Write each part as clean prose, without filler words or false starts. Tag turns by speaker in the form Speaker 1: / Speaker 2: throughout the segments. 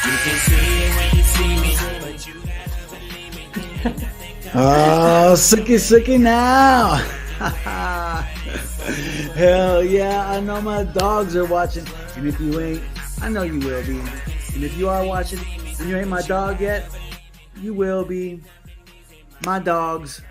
Speaker 1: You can see it when you see me, but you gotta believe me.
Speaker 2: Oh, sucky now. Hell yeah, I know my dogs are watching. And if you ain't, I know you will be. And if you are watching and you ain't my dog yet, you will be. My dogs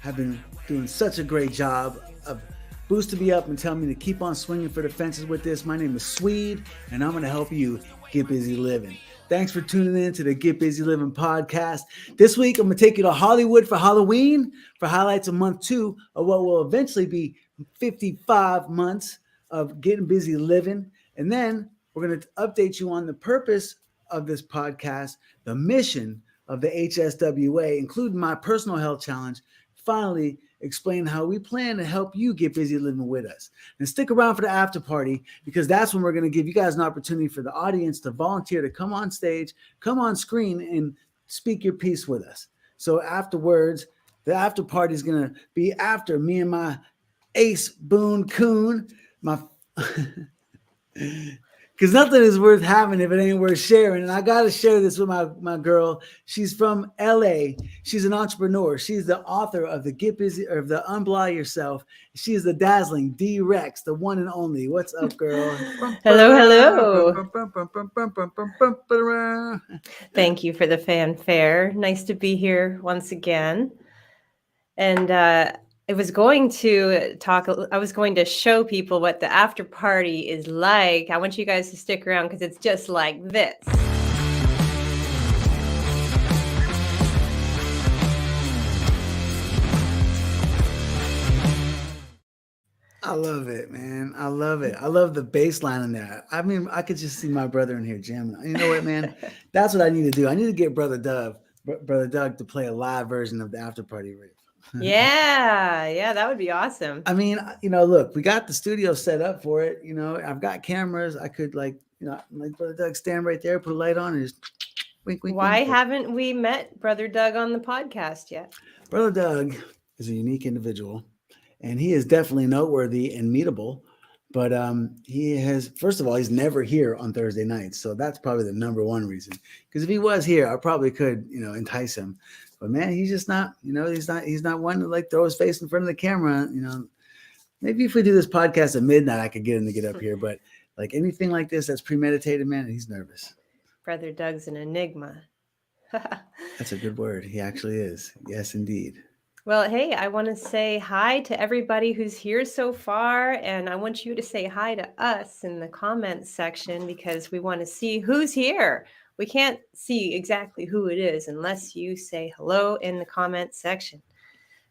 Speaker 2: have been doing such a great job of boosting me up and telling me to keep on swinging for the fences with this. My name is Swede, and I'm going to help you get busy living. Thanks for tuning in to the Get Busy Livin podcast. This week, I'm going to take you to Hollywood for Halloween for highlights of month 2 of what will eventually be 55 months of getting busy living. And then we're going to update you on the purpose of this podcast, the mission of the HSWA, including my personal health challenge. Finally, explain how we plan to help you get busy living with us. And stick around for the after party, because that's when we're going to give you guys an opportunity for the audience to volunteer to come on stage, come on screen, and speak your piece with us. So afterwards, the after party is going to be after me and my ace Boone Coon, my because nothing is worth having if it ain't worth sharing. And I got to share this with my girl. She's from LA. She's an entrepreneur. She's the author of the Get Busy, or the Unblah Yourself. She's the dazzling D Rex, the one and only. What's up, girl?
Speaker 3: Hello. Thank you for the fanfare. Nice to be here once again. And I was going to show people what the after party is like. I want you guys to stick around because it's just like this.
Speaker 2: I love it, man. I love it. I love the bass line in there. I mean, I could just see my brother in here jamming. You know what, man? That's what I need to do. I need to get Brother Doug to play a live version of the after party riff.
Speaker 3: Yeah, that would be awesome.
Speaker 2: I mean, look, we got the studio set up for it. I've got cameras. I could like Brother Doug stand right there, put a light on, and just wink, wink.
Speaker 3: Why haven't we met Brother Doug on the podcast yet?
Speaker 2: Brother Doug is a unique individual, and he is definitely noteworthy and meetable. But he has, first of all, he's never here on Thursday nights. So that's probably the number one reason. Because if he was here, I probably could, entice him. But man, he's just not, he's not one to like throw his face in front of the camera. Maybe if we do this podcast at midnight, I could get him to get up here. But like anything like this that's premeditated, man, he's nervous.
Speaker 3: Brother Doug's an enigma.
Speaker 2: That's a good word. He actually is. Yes, indeed.
Speaker 3: Well, hey, I want to say hi to everybody who's here so far, and I want you to say hi to us in the comments section because we want to see who's here. We can't see exactly who it is unless you say hello in the comments section.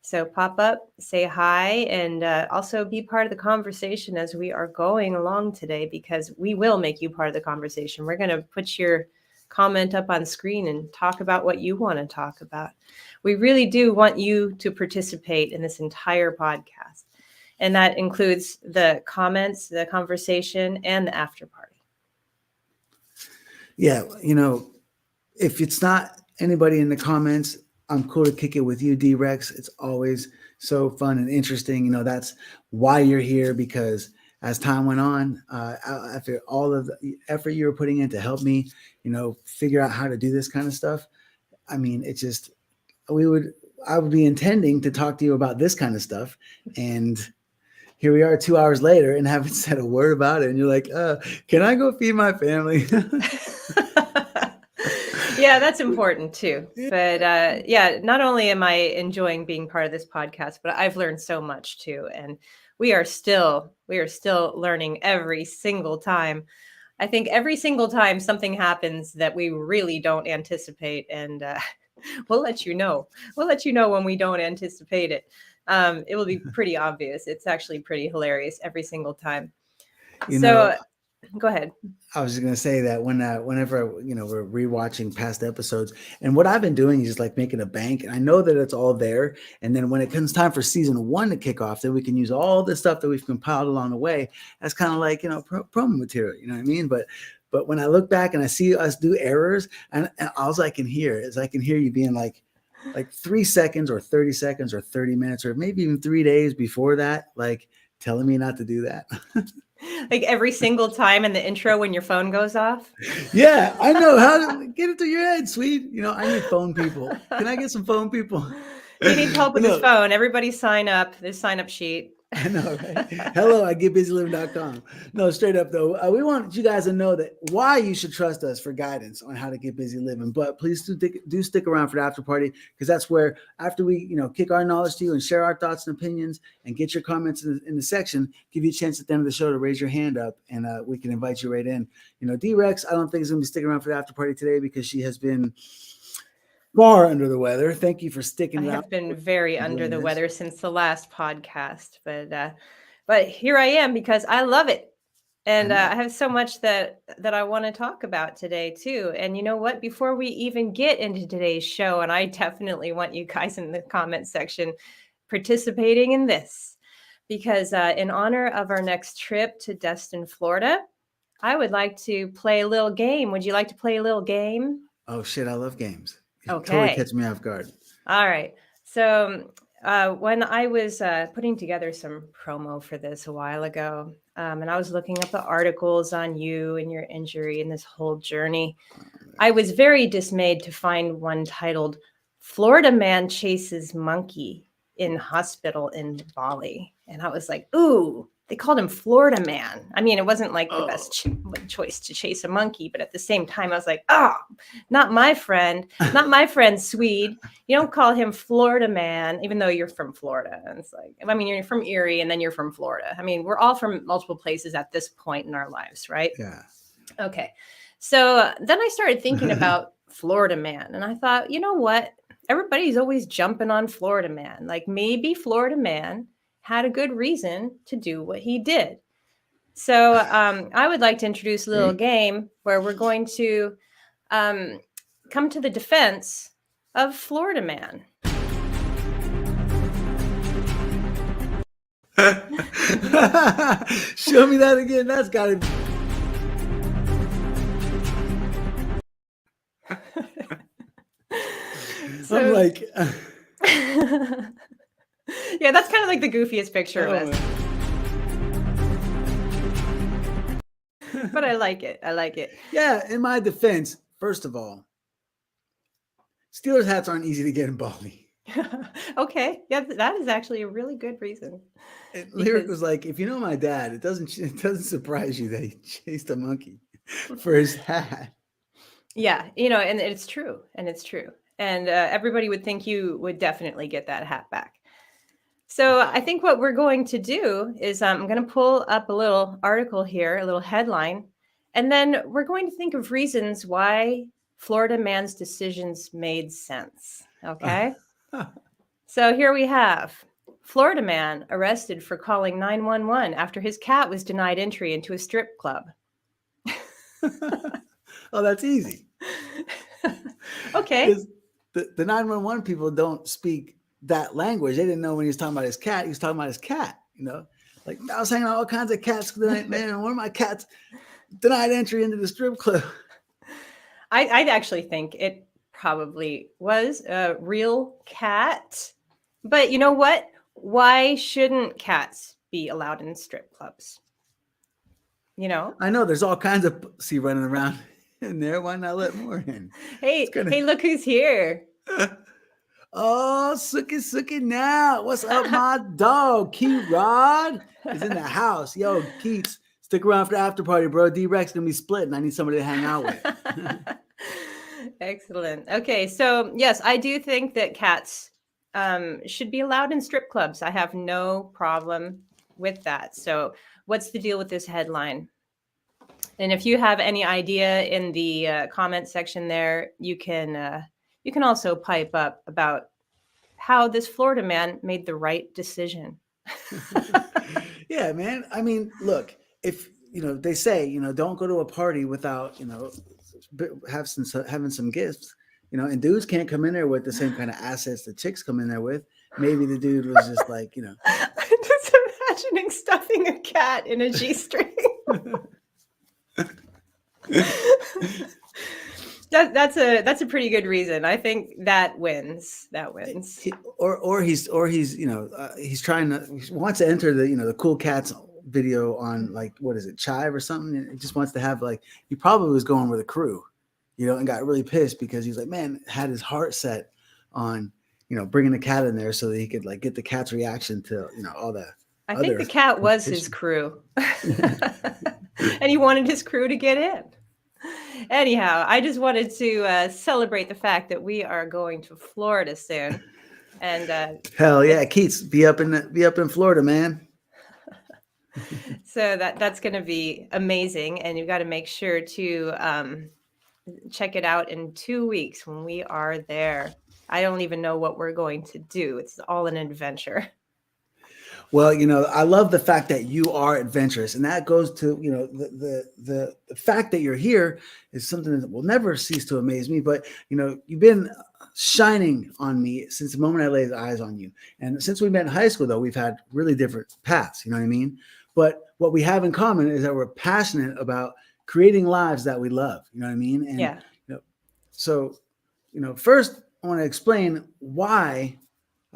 Speaker 3: So pop up, say hi, and also be part of the conversation as we are going along today, because we will make you part of the conversation. We're going to put your comment up on screen and talk about what you want to talk about. We really do want you to participate in this entire podcast. And that includes the comments, the conversation, and the after party.
Speaker 2: Yeah, if it's not anybody in the comments, I'm cool to kick it with you, D-Rex. It's always so fun and interesting. That's why you're here, because as time went on, after all of the effort you were putting in to help me, figure out how to do this kind of stuff, I mean, it just, I would be intending to talk to you about this kind of stuff. And here we are 2 hours later and haven't said a word about it. And you're like, can I go feed my family?
Speaker 3: Yeah, that's important too. But not only am I enjoying being part of this podcast, but I've learned so much too. And we are still learning every single time. I think every single time something happens that we really don't anticipate, and we'll let you know. We'll let you know when we don't anticipate it. It will be pretty obvious. It's actually pretty hilarious every single time. Go ahead.
Speaker 2: I was just going to say that whenever, we're rewatching past episodes, and what I've been doing is just like making a bank, and I know that it's all there. And then when it comes time for season 1 to kick off, then we can use all the stuff that we've compiled along the way as kind of like, promo material, you know what I mean? But when I look back and I see us do errors, and all I can hear is I can hear you being like 3 seconds or 30 seconds or 30 minutes, or maybe even 3 days before that, like telling me not to do that.
Speaker 3: Like every single time in the intro when your phone goes off.
Speaker 2: Yeah, I know how to get it through your head, sweet. I need phone people. Can I get some phone people?
Speaker 3: He needs help with his
Speaker 2: No,
Speaker 3: phone. Everybody sign up. There's sign up sheet.
Speaker 2: I know, right? Hello at getbusylivin.com. No, straight up though, we want you guys to know that why you should trust us for guidance on how to get busy living. But please do stick around for the after party, because that's where, after we kick our knowledge to you and share our thoughts and opinions and get your comments in the section, give you a chance at the end of the show to raise your hand up, and we can invite you right in. D-Rex, I don't think is going to be sticking around for the after party today because she has been far under the weather. Thank you for sticking
Speaker 3: I
Speaker 2: around.
Speaker 3: have been very under the weather since the last podcast, but here I am because I love it. And I have so much that I want to talk about today too. And you know what? Before we even get into today's show, and I definitely want you guys in the comment section participating in this, because in honor of our next trip to Destin, Florida, I would like to play a little game. Would you like to play a little game?
Speaker 2: Oh shit, I love games.
Speaker 3: Okay.
Speaker 2: Totally catch me off guard.
Speaker 3: All right. So when I was putting together some promo for this a while ago, and I was looking up the articles on you and your injury and this whole journey, I was very dismayed to find one titled "Florida Man Chases Monkey in Hospital in Bali." And I was like, ooh, they called him Florida Man. I mean, it wasn't like the best choice to chase a monkey, but at the same time, I was like, oh, not my friend, Swede. You don't call him Florida Man, even though you're from Florida. And it's like, I mean, you're from Erie and then you're from Florida. I mean, we're all from multiple places at this point in our lives, right?
Speaker 2: Yeah.
Speaker 3: Okay. So then I started thinking about Florida Man, and I thought, you know what? Everybody's always jumping on Florida Man. Like maybe Florida Man had a good reason to do what he did. So I would like to introduce a little game where we're going to come to the defense of Florida Man.
Speaker 2: Show me that again. That's got to be. I'm like...
Speaker 3: Yeah, that's kind of like the goofiest picture of us. But I like it.
Speaker 2: Yeah, in my defense, first of all, Steelers hats aren't easy to get in Bali.
Speaker 3: Okay. Yeah, that is actually a really good reason.
Speaker 2: Lyric was like, if you know my dad, it doesn't surprise you that he chased a monkey for his hat.
Speaker 3: Yeah, and it's true. And everybody would think you would definitely get that hat back. So I think what we're going to do is I'm going to pull up a little article here, a little headline, and then we're going to think of reasons why Florida Man's decisions made sense. Okay. So here we have Florida Man arrested for calling 911 after his cat was denied entry into a strip club.
Speaker 2: Oh, that's easy.
Speaker 3: Okay.
Speaker 2: The 911 people don't speak that language. They didn't know when he was talking about his cat. He was talking about his cat, Like, I was hanging out all kinds of cats tonight, man. One of my cats denied entry into the strip club.
Speaker 3: I actually think it probably was a real cat. But you know what? Why shouldn't cats be allowed in strip clubs?
Speaker 2: I know there's all kinds of pussy running around in there. Why not let more in?
Speaker 3: Hey, look who's here.
Speaker 2: Oh, Sookie now. What's up, my dog? Keith Rod is in the house. Yo, Keith, stick around for the after party, bro. D-Rex going to be splitting. I need somebody to hang out with.
Speaker 3: Excellent. Okay, so yes, I do think that cats should be allowed in strip clubs. I have no problem with that. So what's the deal with this headline? And if you have any idea in the comment section there, you can also pipe up about how this Florida man made the right decision.
Speaker 2: Yeah, man. I mean, look, if, they say, don't go to a party without, having some gifts, and dudes can't come in there with the same kind of assets that chicks come in there with. Maybe the dude was just like,
Speaker 3: I'm just imagining stuffing a cat in a G-string. That's a pretty good reason. I think that wins. Or
Speaker 2: he's he wants to enter the the cool cats video on like, what is it, Chive or something? And it just wants to have like, he probably was going with a crew, and got really pissed because he's like, man, had his heart set on, bringing the cat in there so that he could like get the cat's reaction to, all the
Speaker 3: I think
Speaker 2: other
Speaker 3: the cat was his
Speaker 2: competition.
Speaker 3: crew. And he wanted his crew to get in. Anyhow, I just wanted to celebrate the fact that we are going to Florida soon. And
Speaker 2: Hell yeah, Keats, be up in Florida, man.
Speaker 3: so that's going to be amazing. And you've got to make sure to check it out in 2 weeks when we are there. I don't even know what we're going to do. It's all an adventure.
Speaker 2: Well, I love the fact that you are adventurous, and that goes to, the fact that you're here is something that will never cease to amaze me. But, you've been shining on me since the moment I laid eyes on you. And since we met in high school, though, we've had really different paths, you know what I mean? But what we have in common is that we're passionate about creating lives that we love, you know what I mean? And,
Speaker 3: Yeah.
Speaker 2: So, first I want to explain why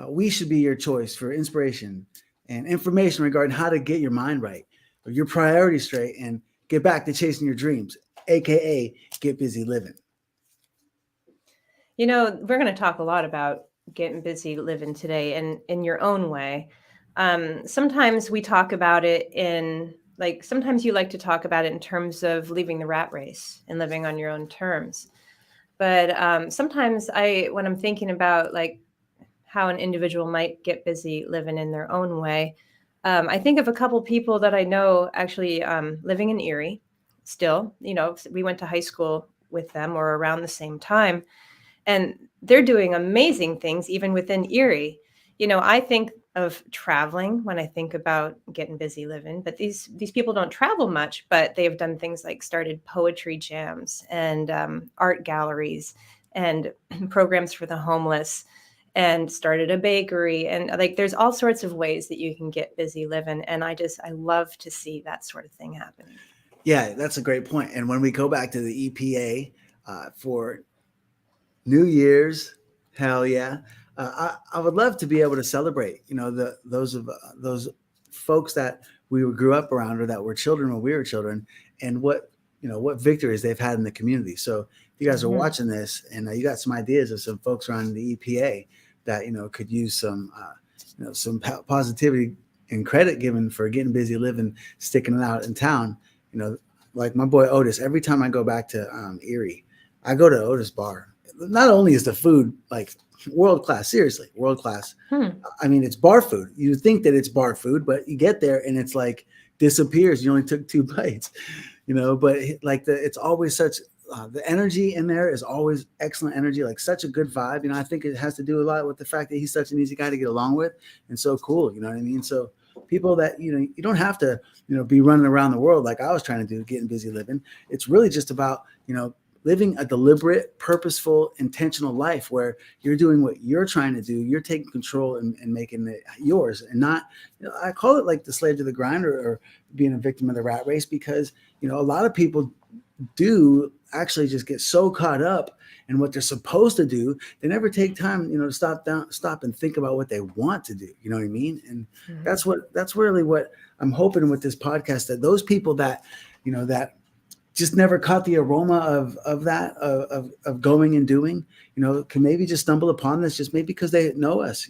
Speaker 2: we should be your choice for inspiration and information regarding how to get your mind right, or your priorities straight, and get back to chasing your dreams, aka Git Bizzy Livin.
Speaker 3: We're going to talk a lot about getting busy living today, and in your own way. Sometimes we talk about it sometimes you like to talk about it in terms of leaving the rat race and living on your own terms. But sometimes when I'm thinking about like how an individual might get busy living in their own way, I think of a couple people that I know actually living in Erie still. We went to high school with them or around the same time, and they're doing amazing things even within Erie. I think of traveling when I think about getting busy living, but these people don't travel much, but they have done things like started poetry jams and art galleries and programs for the homeless, and started a bakery, and like there's all sorts of ways that you can get busy living, and I love to see that sort of thing happening.
Speaker 2: Yeah, that's a great point. And when we go back to the EPA for New Year's, hell yeah, I would love to be able to celebrate, those folks that we grew up around or that were children when we were children, and what victories they've had in the community. So if you guys are watching this and you got some ideas of some folks around the EPA that could use some positivity and credit given for getting busy living, sticking it out in town, like my boy Otis. Every time I go back to Erie, I go to Otis Bar. Not only is the food like world class, seriously world class. I mean, it's bar food. You think that it's bar food, but you get there and it's like disappears. You only took 2 bites, But like it's always such. The energy in there is always excellent energy, like such a good vibe. I think it has to do a lot with the fact that he's such an easy guy to get along with and so cool. You know what I mean? So people that, you don't have to, be running around the world like I was trying to do, getting busy living. It's really just about, living a deliberate, purposeful, intentional life where you're doing what you're trying to do. You're taking control and making it yours, and not, I call it like the slave to the grind or being a victim of the rat race, because, a lot of people do actually just get so caught up in what they're supposed to do, they never take time, to stop and think about what they want to do. You know what I mean? And that's really what I'm hoping with this podcast, that those people that, that just never caught the aroma of going and doing, can maybe just stumble upon this, just maybe because they know us,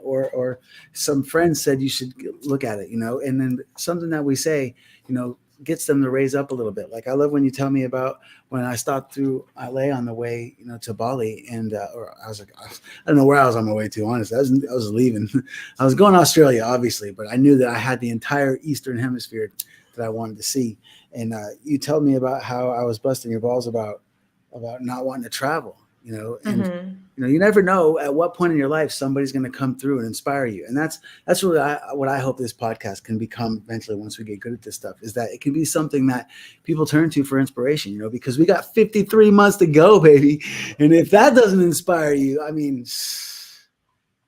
Speaker 2: or some friends said you should look at it, and then something that we say, gets them to raise up a little bit. Like I love when you tell me about when I stopped through LA on the way, to Bali, and or I was like, I don't know where I was on my way to. Honestly, I was leaving. I was going to Australia, obviously, but I knew that I had the entire Eastern Hemisphere that I wanted to see. And you told me about how I was busting your balls about not wanting to travel, and you never know at what point in your life somebody's going to come through and inspire you. And that's really what I hope this podcast can become eventually, once we get good at this stuff, is that it can be something that people turn to for inspiration, because we got 53 months to go, baby. And if that doesn't inspire you, I mean,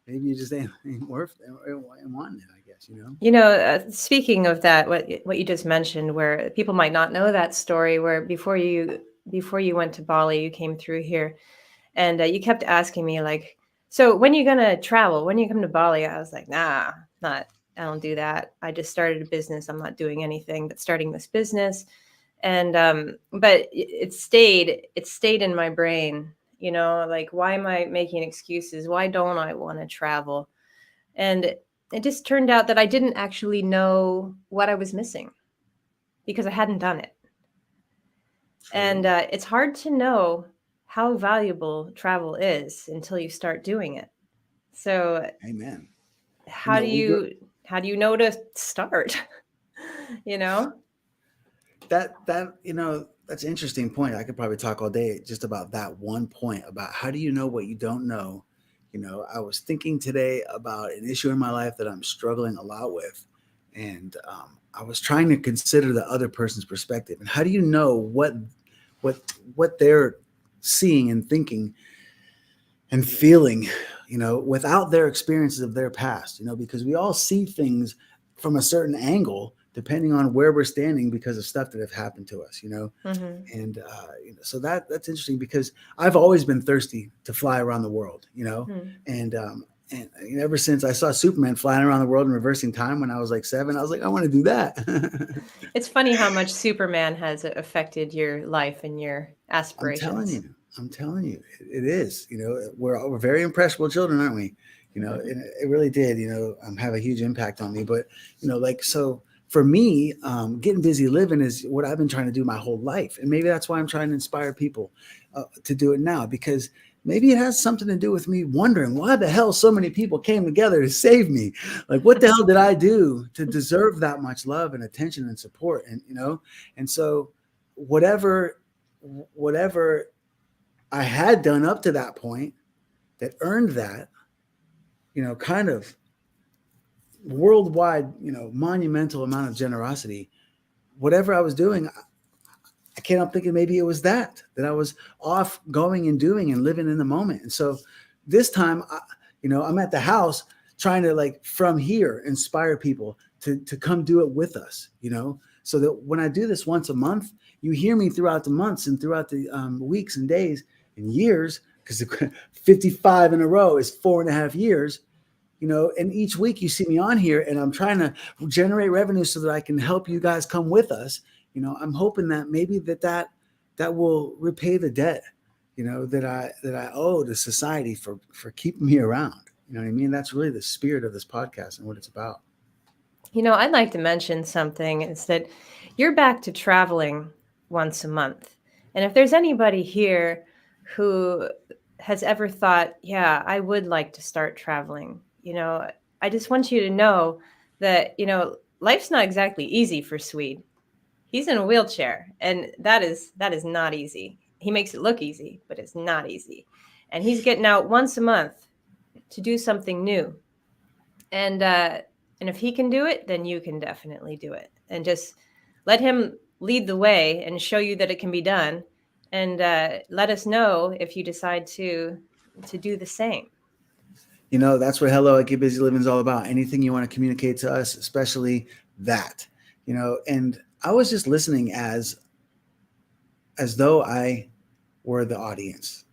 Speaker 2: maybe you just ain't worth it, wanting it, I guess,
Speaker 3: Speaking of that, what you just mentioned, where people might not know that story, where before you went to Bali, you came through here, and you kept asking me like, so when are you gonna travel? When you come to Bali? I was like, nah, not I don't do that. I just started a business. I'm not doing anything but starting this business. And but it stayed in my brain, you know, like, why am I making excuses? Why don't I want to travel? And it just turned out that I didn't actually know what I was missing because I hadn't done it.
Speaker 2: True.
Speaker 3: And it's hard to know how valuable travel is until you start doing it. So
Speaker 2: Amen.
Speaker 3: how do you how do you know to start? You know?
Speaker 2: That that's an interesting point. I could probably talk all day just about that one point about how do you know what you don't know. I was thinking today about an issue in my life that I'm struggling a lot with, and I was trying to consider the other person's perspective. And how do you know what they're seeing and thinking and feeling, without their experiences of their past? Because we all see things from a certain angle depending on where we're standing because of stuff that have happened to us.
Speaker 3: Mm-hmm.
Speaker 2: And so that's interesting because I've always been thirsty to fly around the world, and ever since I saw Superman flying around the world and reversing time when I was like 7, I was like, I want to do that.
Speaker 3: It's funny how much Superman has affected your life and your aspirations.
Speaker 2: I'm telling you, it is. We're very impressionable children, aren't we? And it really did. Have a huge impact on me. But so for me, Gittin Bizzy Livin is what I've been trying to do my whole life, and maybe that's why I'm trying to inspire people to do it now, because maybe it has something to do with me wondering why the hell so many people came together to save me. Like, what the hell did I do to deserve that much love and attention and support? And so whatever I had done up to that point that earned that, kind of worldwide, monumental amount of generosity, whatever I was doing, I can't help thinking maybe it was that I was off going and doing and living in the moment. And so this time, I'm at the house trying to, from here, inspire people to come do it with us, so that when I do this once a month, you hear me throughout the months and throughout the weeks and days and years, because 55 in a row is 4.5 years. And each week you see me on here and I'm trying to generate revenue so that I can help you guys come with us. I'm hoping that maybe that will repay the debt, that I owe to society for keeping me around. You know what I mean? That's really the spirit of this podcast and what it's about.
Speaker 3: I'd like to mention something is that you're back to traveling once a month. And if there's anybody here who has ever thought, yeah, I would like to start traveling, I just want you to know that, life's not exactly easy for Swede. He's in a wheelchair, and that is not easy. He makes it look easy, but it's not easy. And he's getting out once a month to do something new. And if he can do it, then you can definitely do it. And just let him lead the way and show you that it can be done. And let us know if you decide to do the same.
Speaker 2: That's what Hello at Git Bizzy Livin is all about. Anything you want to communicate to us, especially that, and I was just listening as though I were the audience.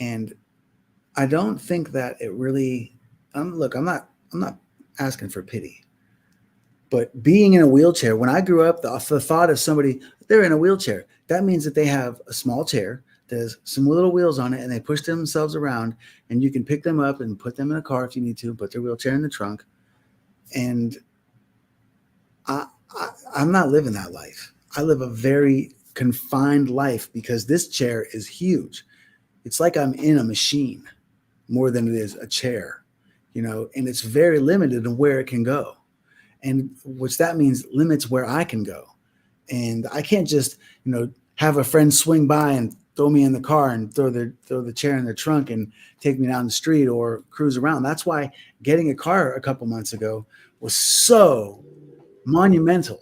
Speaker 2: And I don't think that it really, look, I'm not asking for pity, but being in a wheelchair, when I grew up, the thought of somebody, they're in a wheelchair, that means that they have a small chair, there's some little wheels on it, and they push themselves around, and you can pick them up and put them in a car if you need to, put their wheelchair in the trunk. And I'm not living that life. I live a very confined life because this chair is huge. It's like I'm in a machine more than it is a chair, and it's very limited in where it can go. And which that means limits where I can go. And I can't just, have a friend swing by and throw me in the car and throw the chair in the trunk and take me down the street or cruise around. That's why getting a car a couple months ago was so monumental.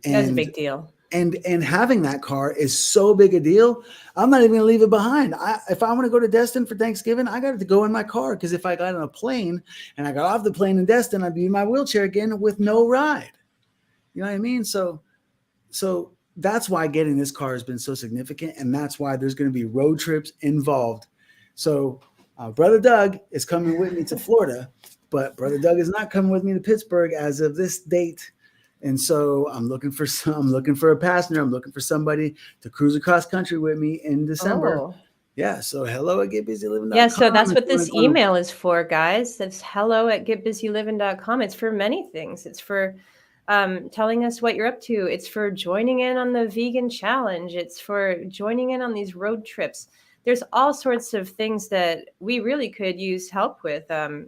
Speaker 2: And
Speaker 3: That was a big deal.
Speaker 2: And having that car is so big a deal. I'm not even going to leave it behind. If I want to go to Destin for Thanksgiving, I got to go in my car, because if I got on a plane and I got off the plane in Destin, I'd be in my wheelchair again with no ride. You know what I mean? So that's why getting this car has been so significant, and that's why there's going to be road trips involved. So Brother Doug is coming with me to Florida, but Brother Doug is not coming with me to Pittsburgh as of this date. And so I'm looking for a passenger. I'm looking for somebody to cruise across country with me in December.
Speaker 3: Oh.
Speaker 2: Yeah. So hello at getbuzylivin.com.
Speaker 3: Yeah, so that's
Speaker 2: if
Speaker 3: what
Speaker 2: you wanna
Speaker 3: this
Speaker 2: go to-
Speaker 3: email is for, guys. That's hello at getbuzylivin.com. It's for many things. It's for telling us what you're up to. It's for joining in on the vegan challenge. It's for joining in on these road trips. There's all sorts of things that we really could use help with,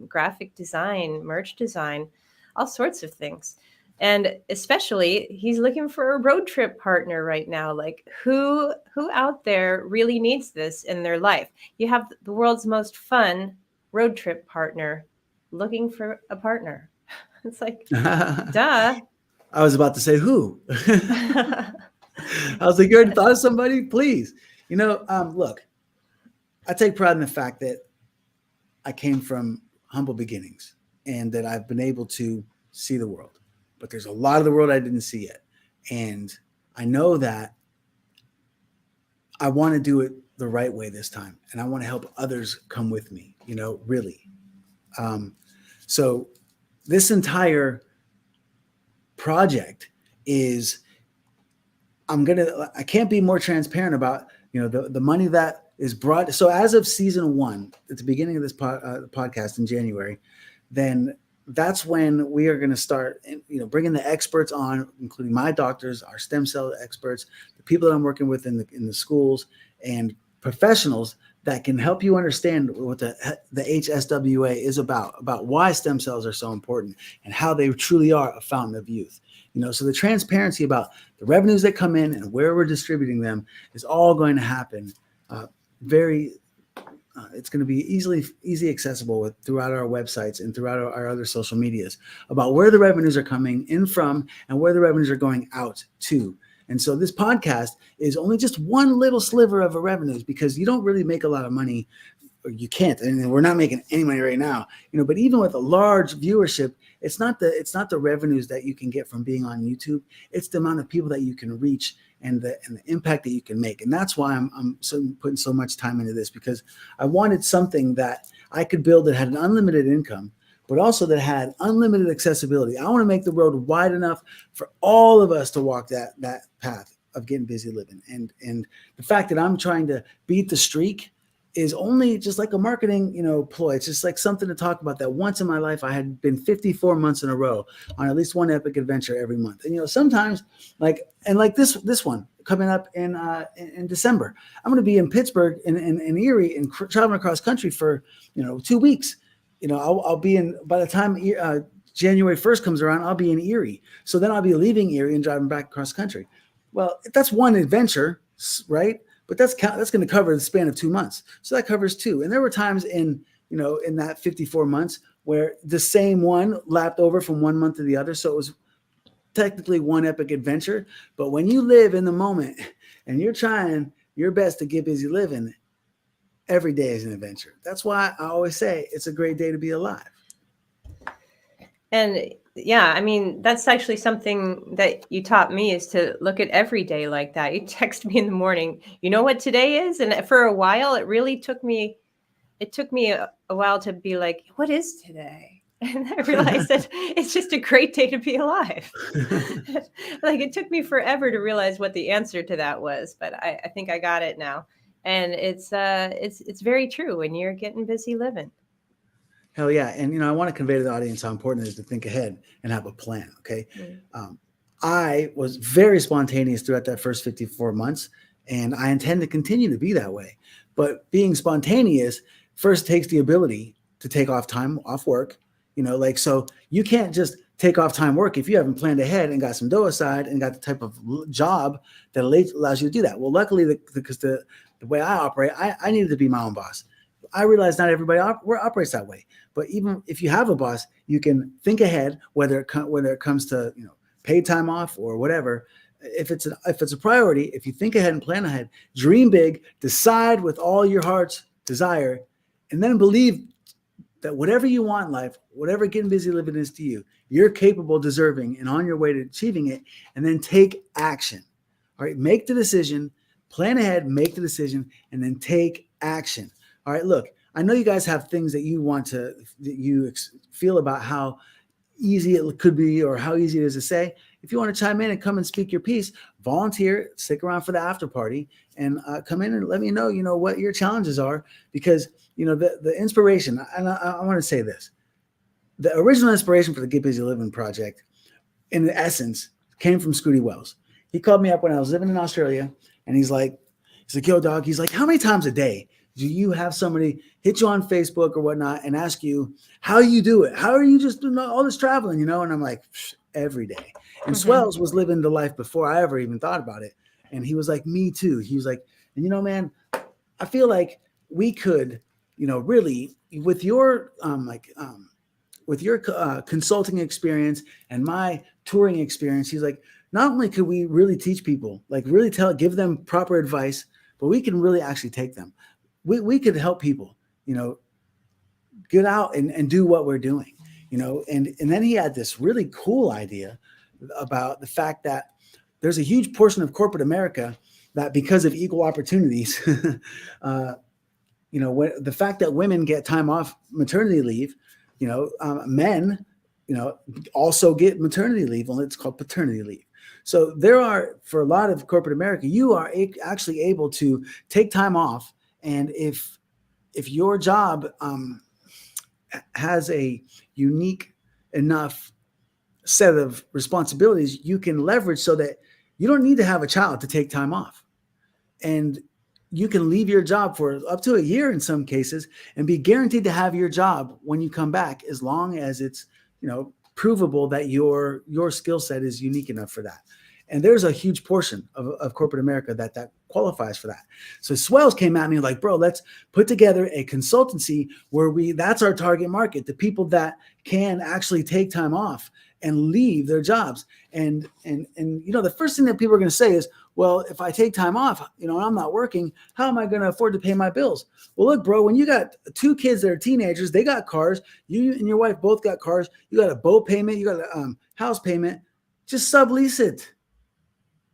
Speaker 3: graphic design, merch design, all sorts of things. And especially, he's looking for a road trip partner right now. Like, who out there really needs this in their life? You have the world's most fun road trip partner looking for a partner. It's like, duh.
Speaker 2: I was about to say who. I was like, you already thought of somebody? Please. Look, I take pride in the fact that I came from humble beginnings and that I've been able to see the world. But there's a lot of the world I didn't see yet. And I know that I want to do it the right way this time. And I want to help others come with me, really. So this entire project is, I can't be more transparent about, the money that is brought. So as of season 1, at the beginning of this podcast in January, then that's when we are going to start, bringing the experts on, including my doctors, our stem cell experts, the people that I'm working with in the schools, and professionals that can help you understand what the HSWA is about why stem cells are so important and how they truly are a fountain of youth. So the transparency about the revenues that come in and where we're distributing them is all going to happen it's going to be easy accessible throughout our websites and throughout our other social medias about where the revenues are coming in from and where the revenues are going out to. And so this podcast is only just one little sliver of a revenues, because you don't really make a lot of money, or you can't. And we're not making any money right now, but even with a large viewership, it's not the revenues that you can get from being on YouTube. It's the amount of people that you can reach and the impact that you can make. And that's why I'm putting so much time into this, because I wanted something that I could build that had an unlimited income, but also that had unlimited accessibility. I want to make the road wide enough for all of us to walk that path of getting busy living. And the fact that I'm trying to beat the streak is only just like a marketing, ploy. It's just like something to talk about, that once in my life I had been 54 months in a row on at least one epic adventure every month. And sometimes like this one coming up in December, I'm going to be in Pittsburgh in Erie and traveling across country for 2 weeks. I'll be in, by the time January 1st comes around, I'll be in Erie. So then I'll be leaving Erie and driving back across country. Well, that's one adventure, right? But that's going to cover the span of 2 months. So that covers 2. And there were times in that 54 months where the same one lapped over from one month to the other. So it was technically one epic adventure. But when you live in the moment and you're trying your best to get busy living, every day is an adventure. That's why I always say it's a great day to be alive.
Speaker 3: And yeah, I mean, that's actually something that you taught me, is to look at every day like that. You text me in the morning, you know what today is? And for a while, it really took me a while to be like, what is today? And I realized that it's just a great day to be alive. Like, it took me forever to realize what the answer to that was, but I think I got it now. And it's very true when you're getting busy living.
Speaker 2: Hell yeah. And, I want to convey to the audience how important it is to think ahead and have a plan. Okay. I was very spontaneous throughout that first 54 months, and I intend to continue to be that way. But being spontaneous first takes the ability to take off time off work, so you can't just take off time work if you haven't planned ahead and got some dough aside and got the type of job that allows you to do that. Well, luckily, because the way I operate, I needed to be my own boss. I realize not everybody operates that way, but even if you have a boss, you can think ahead, whether it comes to paid time off or whatever. If it's a priority, if you think ahead and plan ahead, dream big, decide with all your heart's desire, and then believe that whatever you want in life, whatever getting busy living is to you, you're capable, deserving, and on your way to achieving it. And then take action. All right, make the decision, plan ahead, make the decision, and then take action. All right, look, I know you guys have things that you want to, that you feel about how easy it could be or how easy it is to say. If you want to chime in and come and speak your piece, volunteer, stick around for the after party, and come in and let me know, what your challenges are, because, the inspiration, and I want to say this, the original inspiration for the Git Bizzy Livin project, in essence, came from Scooty Wells. He called me up when I was living in Australia, and he's like, yo, dog, he's like, how many times a day do you have somebody hit you on Facebook or whatnot and ask you how you do it? How are you just doing all this traveling, And I'm like, every day. And Swells was living the life before I ever even thought about it. And he was like, me too. He was like, and man, I feel like we could, really, with your consulting experience and my touring experience, he's like, not only could we really teach people, like really give them proper advice, but we can really actually take them. We could help people, get out and do what we're doing, and then he had this really cool idea about the fact that there's a huge portion of corporate America that, because of equal opportunities, the fact that women get time off maternity leave, men, also get maternity leave, only it's called paternity leave. So there are, for a lot of corporate America, you are actually able to take time off. And if your job has a unique enough set of responsibilities, you can leverage so that you don't need to have a child to take time off. And you can leave your job for up to a year in some cases and be guaranteed to have your job when you come back, as long as it's, provable that your skill set is unique enough for that. And there's a huge portion of corporate America that qualifies for that. So Swells came at me like, bro, let's put together a consultancy where that's our target market, the people that can actually take time off and leave their jobs. And the first thing that people are going to say is, well, if I take time off, I'm not working, how am I going to afford to pay my bills? Well, look, bro, when you got 2 kids that are teenagers, they got cars, you and your wife both got cars, you got a boat payment, you got a house payment, just sublease it.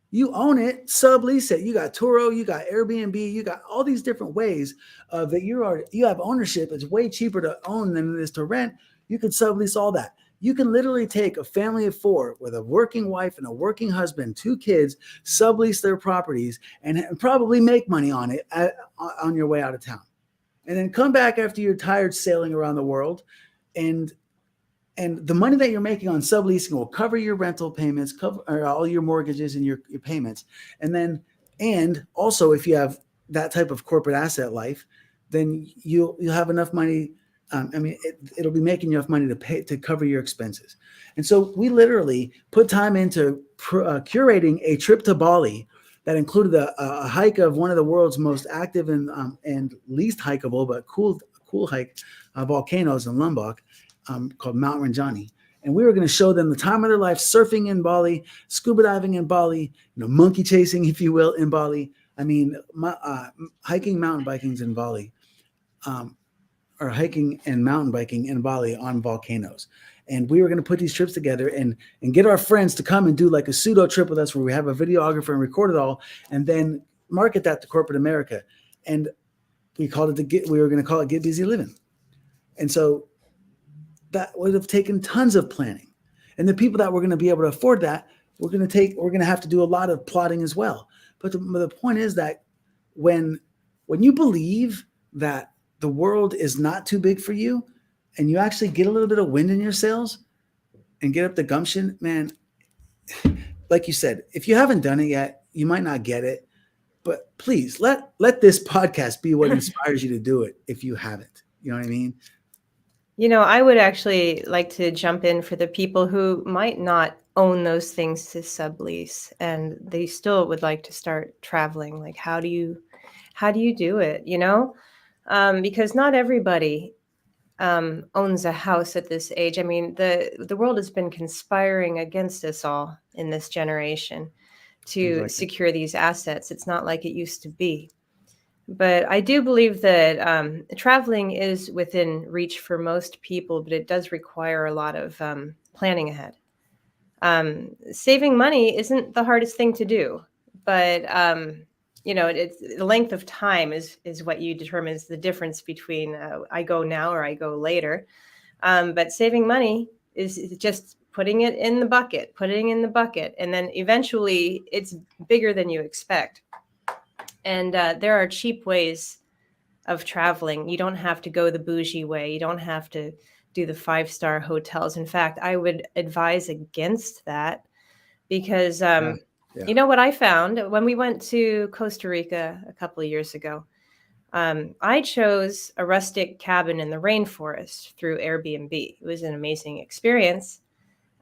Speaker 2: You own it, sublease it. You got Turo, you got Airbnb, you got all these different ways that you have ownership. It's way cheaper to own than it is to rent. You can sublease all that. You can literally take a family of 4 with a working wife and a working husband, 2 kids, sublease their properties, and probably make money on it on your way out of town. And then come back after you're tired sailing around the world, and the money that you're making on subleasing will cover your rental payments, cover all your mortgages and your payments. And also, if you have that type of corporate asset life, then you'll have enough money. It'll be making enough money to cover your expenses. And so we literally put time into curating a trip to Bali that included a hike of one of the world's most active and least hikeable, but cool hike volcanoes in Lombok, called Mount Ranjani. And we were going to show them the time of their life surfing in Bali, scuba diving in Bali, monkey chasing, if you will, in Bali. Hiking, mountain biking in Bali. Or hiking and mountain biking in Bali on volcanoes. And we were going to put these trips together and get our friends to come and do like a pseudo trip with us, where we have a videographer and record it all, and then market that to corporate America. And we called it we were going to call it Git Bizzy Livin. And so that would have taken tons of planning. And the people that were going to be able to afford that, we're going to have to do a lot of plotting as well. But the point is that when you believe that the world is not too big for you, and you actually get a little bit of wind in your sails and get up the gumption, man, like you said, if you haven't done it yet, you might not get it, but please let this podcast be what inspires you to do it. If you haven't, you know what I mean?
Speaker 3: I would actually like to jump in for the people who might not own those things to sublease, and they still would like to start traveling. Like, how do you do it? Because not everybody owns a house at this age. I mean, the world has been conspiring against us all in this generation to secure these assets. It's not like it used to be. But I do believe that traveling is within reach for most people, but it does require a lot of planning ahead. Saving money isn't the hardest thing to do, but it's the length of time is what you determine is the difference between I go now or I go later. But saving money is just putting it in the bucket, and then eventually it's bigger than you expect. And there are cheap ways of traveling. You don't have to go the bougie way. You don't have to do the 5-star hotels. In fact, I would advise against that because
Speaker 2: Yeah.
Speaker 3: you know what I found when we went to Costa Rica a couple of years ago? I chose a rustic cabin in the rainforest through Airbnb. It was an amazing experience.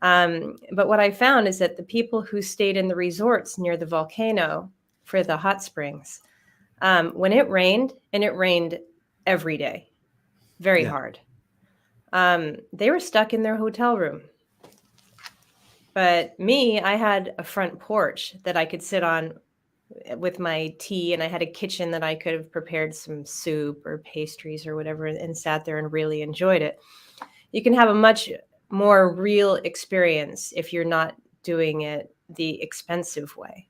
Speaker 3: But what I found is that the people who stayed in the resorts near the volcano for the hot springs, when it rained, and it rained every day, very
Speaker 2: Yeah.
Speaker 3: hard, they were stuck in their hotel room. But me, I had a front porch that I could sit on with my tea, and I had a kitchen that I could have prepared some soup or pastries or whatever and sat there and really enjoyed it. You can have a much more real experience if you're not doing it the expensive way.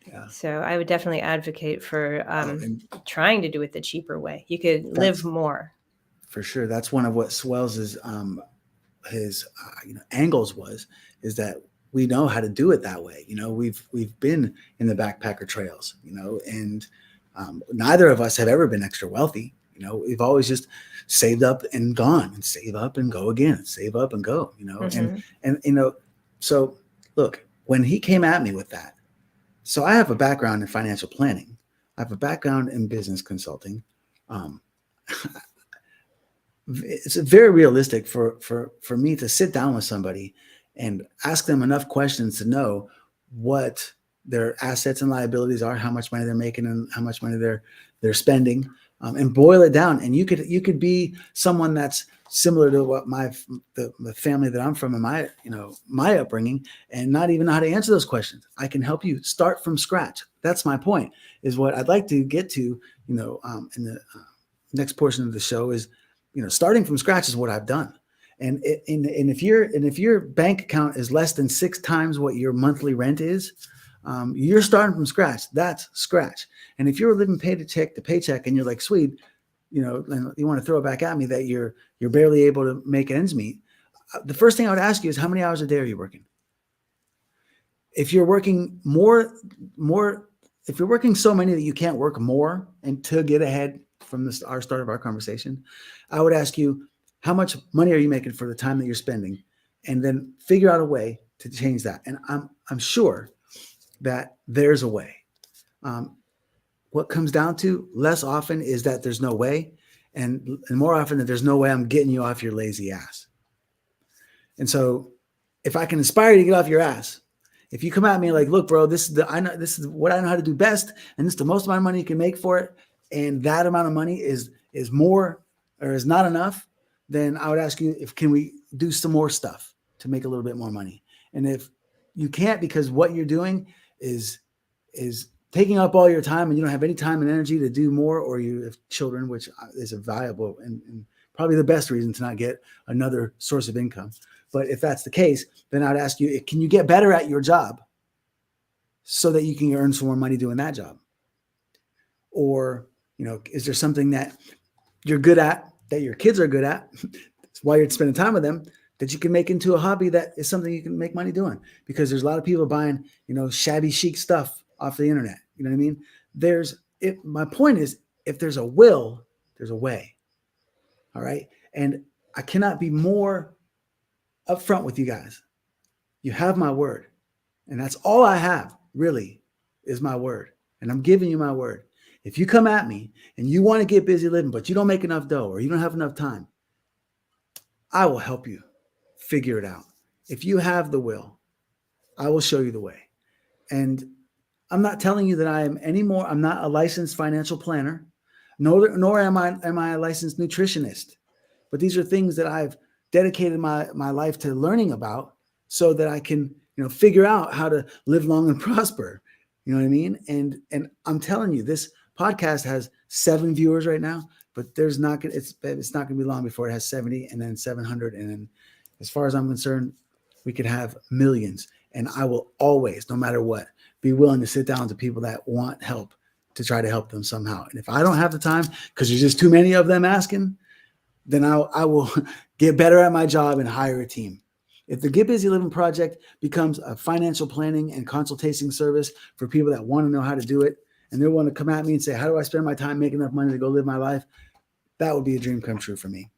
Speaker 2: Yeah.
Speaker 3: So I would definitely advocate for
Speaker 2: And
Speaker 3: trying to do it the cheaper way. You could live more.
Speaker 2: for sure. That's one of what swells his angles is that we know how to do it that way. We've been in the backpacker trails, and neither of us have ever been extra wealthy. We've always just saved up and gone, and save up and go again, save up and go,
Speaker 3: Mhm.
Speaker 2: and so look, when he came at me with that, so I have a background in financial planning. I have a background in business consulting. It's very realistic for me to sit down with somebody and ask them enough questions to know what their assets and liabilities are, how much money they're making, and how much money they're spending, and boil it down. And you could be someone that's similar to what the family that I'm from and my upbringing, and not even know how to answer those questions. I can help you start from scratch. That's my point. Is what I'd like to get to. In the next portion of the show is, starting from scratch is what I've done. And if your bank account is less than 6 times what your monthly rent is, you're starting from scratch. That's scratch. And if you're living paycheck to paycheck and you're like, sweet, and you want to throw it back at me that you're barely able to make ends meet, the first thing I would ask you is, how many hours a day are you working? If you're working if you're working so many that you can't work more, and to get ahead from our start of our conversation, I would ask you, how much money are you making for the time that you're spending? And then figure out a way to change that. And I'm sure that there's a way. What comes down to less often is that there's no way, and more often that there's no way I'm getting you off your lazy ass. And so if I can inspire you to get off your ass, if you come at me like, look, bro, this is what I know how to do best, and this is the most amount of money you can make for it, and that amount of money is more or is not enough, then I would ask you, can we do some more stuff to make a little bit more money? And if you can't, because what you're doing is taking up all your time, and you don't have any time and energy to do more, or you have children, which is a valuable and probably the best reason to not get another source of income. But if that's the case, then I'd ask you, can you get better at your job so that you can earn some more money doing that job? Or, is there something that you're good at, that your kids are good at, while you're spending time with them, that you can make into a hobby that is something you can make money doing? Because there's a lot of people buying, shabby chic stuff off the internet. You know what I mean? My point is, if there's a will, there's a way. All right. And I cannot be more upfront with you guys. You have my word. And that's all I have, really, is my word. And I'm giving you my word. If you come at me and you want to get busy living, but you don't make enough dough, or you don't have enough time, I will help you figure it out. If you have the will, I will show you the way. And I'm not telling you that I'm not a licensed financial planner, nor am I a licensed nutritionist. But these are things that I've dedicated my life to learning about, so that I can, figure out how to live long and prosper. You know what I mean? And I'm telling you, this podcast has 7 viewers right now, but it's not going to be long before it has 70, and then 700. And then, as far as I'm concerned, we could have millions. And I will always, no matter what, be willing to sit down to people that want help to try to help them somehow. And if I don't have the time, because there's just too many of them asking, then I will get better at my job and hire a team. If the Git Bizzy Livin project becomes a financial planning and consultation service for people that want to know how to do it, and they want to come at me and say, how do I spend my time making enough money to go live my life? That would be a dream come true for me.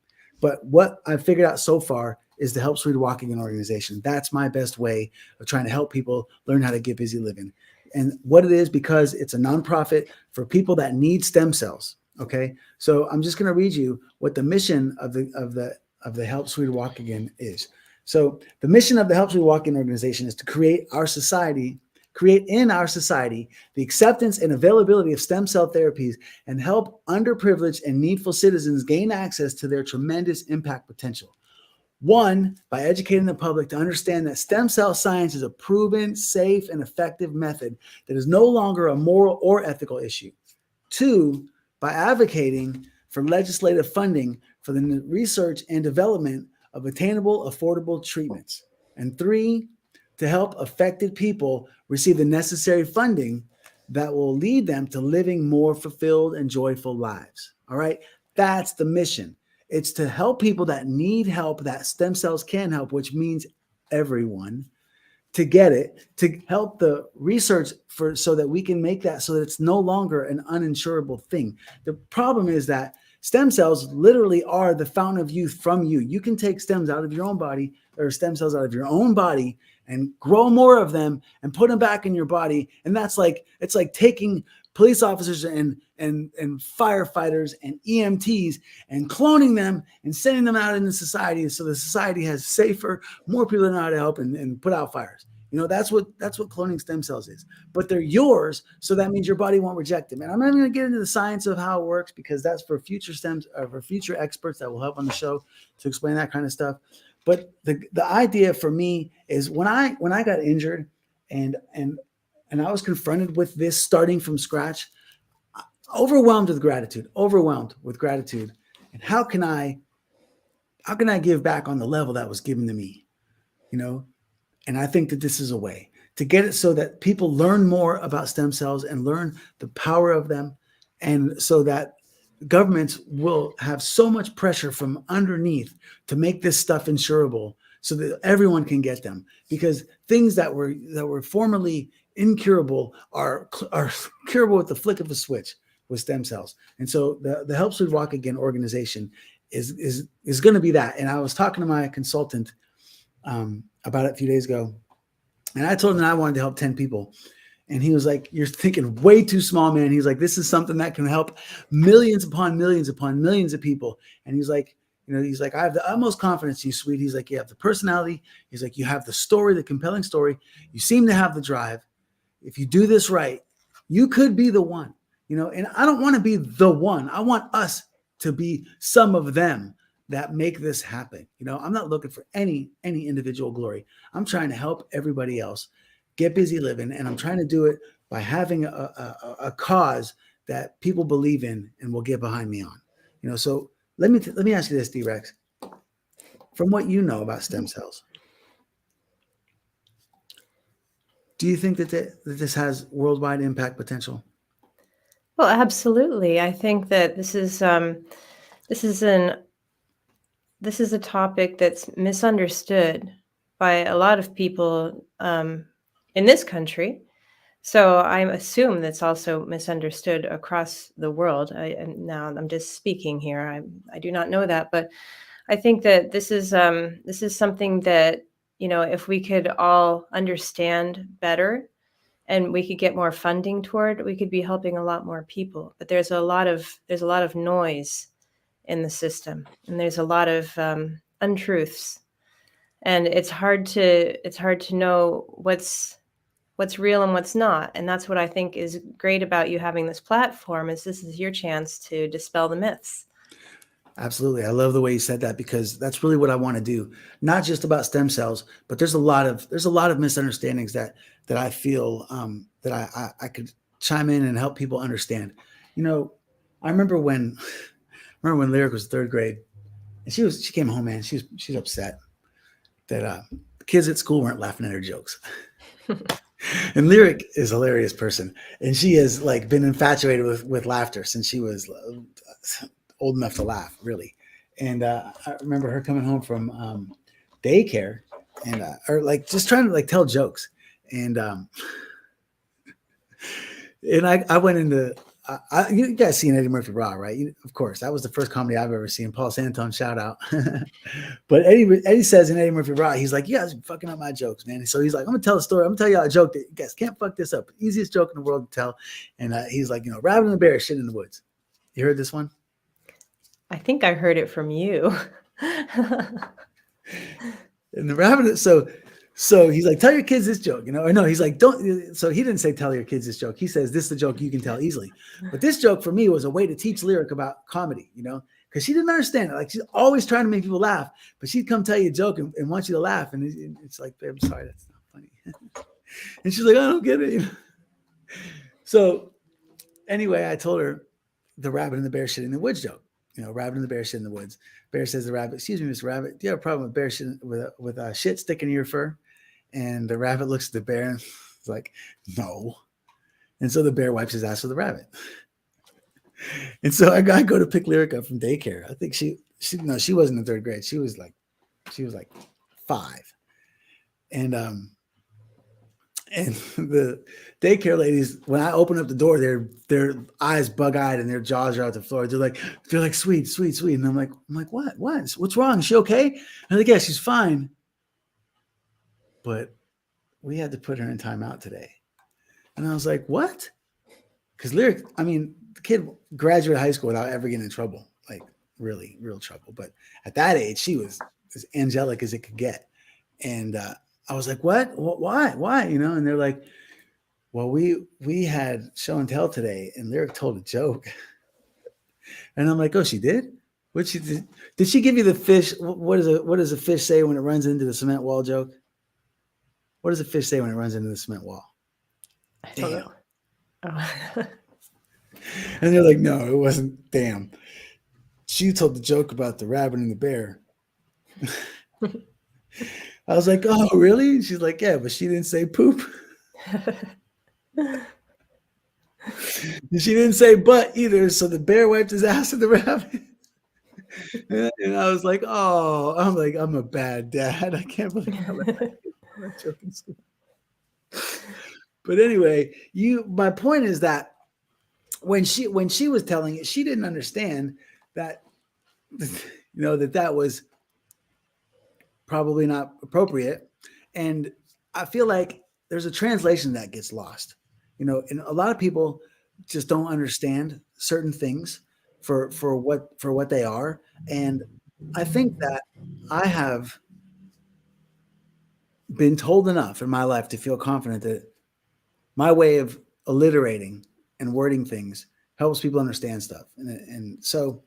Speaker 2: But what I've figured out so far is the Help Swede Walking organization. That's my best way of trying to help people learn how to get busy living. And what it is, because it's a nonprofit for people that need stem cells. Okay, so I'm just going to read you what the mission of the Help Swede Walking is. So the mission of the Help Swede Walking organization is to create in our society the acceptance and availability of stem cell therapies and help underprivileged and needful citizens gain access to their tremendous impact potential. One, by educating the public to understand that stem cell science is a proven, safe, and effective method that is no longer a moral or ethical issue. Two, by advocating for legislative funding for the research and development of attainable, affordable treatments. And three, to help affected people receive the necessary funding that will lead them to living more fulfilled and joyful lives. All right, that's the mission. It's to help people that need help, that stem cells can help, which means everyone, to get it, to help the research so that we can make that so that it's no longer an uninsurable thing. The problem is that stem cells literally are the fountain of youth from you. You can take stems out of your own body, or stem cells out of your own body, and grow more of them and put them back in your body. And it's like taking police officers and firefighters and EMTs and cloning them and sending them out into society so the society has safer, more people that know how to help and put out fires. You know, that's what cloning stem cells is. But they're yours, so that means your body won't reject them. And I'm not even going to get into the science of how it works, because that's for future for future experts that will help on the show to explain that kind of stuff. But the idea for me is when I got injured and I was confronted with this starting from scratch, overwhelmed with gratitude. And how can I give back on the level that was given to me? You know, and I think that this is a way to get it so that people learn more about stem cells and learn the power of them, and so that governments will have so much pressure from underneath to make this stuff insurable so that everyone can get them, because things that were formerly incurable are curable with the flick of a switch with stem cells. And so the Help Swede Walk Again organization is going to be that. And I was talking to my consultant about it a few days ago, and I told him that I wanted to help 10 people. And he was like, "You're thinking way too small, man." He's like, "This is something that can help millions upon millions upon millions of people." And he's like, "I have the utmost confidence in you, Swede." He's like, "You have the personality." He's like, "You have the story, the compelling story. You seem to have the drive. If you do this right, you could be the one." You know, and I don't want to be the one. I want us to be some of them that make this happen. You know, I'm not looking for any individual glory. I'm trying to help everybody else get busy living, and I'm trying to do it by having a cause that people believe in and will get behind me on. You know, so let me ask you this, D-Rex. From what you know about stem cells, do you think that this has worldwide impact potential?
Speaker 3: Well, absolutely. I think that this is a topic that's misunderstood by a lot of people in this country. So I assume that's also misunderstood across the world. And now I'm just speaking here. I do not know that, but I think that this is something that, you know, if we could all understand better and we could get more funding toward, we could be helping a lot more people. But there's a lot of noise in the system, and there's a lot of untruths, and it's hard to know what's real and what's not. And that's what I think is great about you having this platform, is this is your chance to dispel the myths.
Speaker 2: Absolutely. I love the way you said that, because that's really what I want to do. Not just about stem cells, but there's a lot of misunderstandings that I feel that I could chime in and help people understand. You know, I remember when Lyric was third grade, and she came home, man. She's upset that the kids at school weren't laughing at her jokes. And Lyric is a hilarious person, and she has like been infatuated with laughter since she was old enough to laugh, really. And I remember her coming home from daycare, and or like just trying to like tell jokes, and I went into you guys seen Eddie Murphy Raw, right? Of course, that was the first comedy I've ever seen. Paul Santone, shout out. But Eddie says in Eddie Murphy Raw, he's like, "You guys are fucking up my jokes, man." So he's like, "I'm gonna tell a story. I'm gonna tell you a joke that you guys can't fuck this up. Easiest joke in the world to tell." And he's like, rabbit and the bear shit in the woods. You heard this one?
Speaker 3: I think I heard it from you.
Speaker 2: And the rabbit, so he's like, tell your kids this joke, or no, he's like, don't. So he didn't say tell your kids this joke. He says, this is the joke you can tell easily. But this joke for me was a way to teach Lyric about comedy, because she didn't understand it. Like, she's always trying to make people laugh, but she'd come tell you a joke and want you to laugh. And it's like, babe, I'm sorry, that's not funny. And she's like, I don't get it. So anyway, I told her the rabbit and the bear shit in the woods joke. Rabbit and the bear shit in the woods. Bear says the rabbit, excuse me, Miss Rabbit, do you have a problem with bear shit with shit sticking to your fur? And the rabbit looks at the bear and is like, no. And so the bear wipes his ass with the rabbit. And so I go to pick Lyric up from daycare. I think she wasn't in third grade. She was like 5. And the daycare ladies, when I open up the door, their eyes bug-eyed and their jaws are out the floor. They're like, sweet. And I'm like, what? What's wrong? Is she okay? And they're like, yeah, she's fine. But we had to put her in timeout today. And I was like, what? Because Lyric, the kid graduated high school without ever getting in trouble, like really real trouble. But at that age, she was as angelic as it could get. And I was like, what? Why? And they're like, well, we had show and tell today, and Lyric told a joke. And I'm like, oh, she did? What she did? Did she give you the fish? What does a fish say when it runs into the cement wall joke? What does a fish say when it runs into the cement wall?
Speaker 3: I don't know. Oh.
Speaker 2: And they're like, no, it wasn't. Damn. She told the joke about the rabbit and the bear. I was like, oh, really? She's like, yeah, but she didn't say poop. She didn't say butt either. So the bear wiped his ass with the rabbit. And I was like, oh, I'm a bad dad. I can't believe I let that joke in school. But anyway, my point is that when she was telling it, she didn't understand that, that was probably not appropriate. And I feel like there's a translation that gets lost, and a lot of people just don't understand certain things for what they are. And I think that I have been told enough in my life to feel confident that my way of alliterating and wording things helps people understand stuff. And so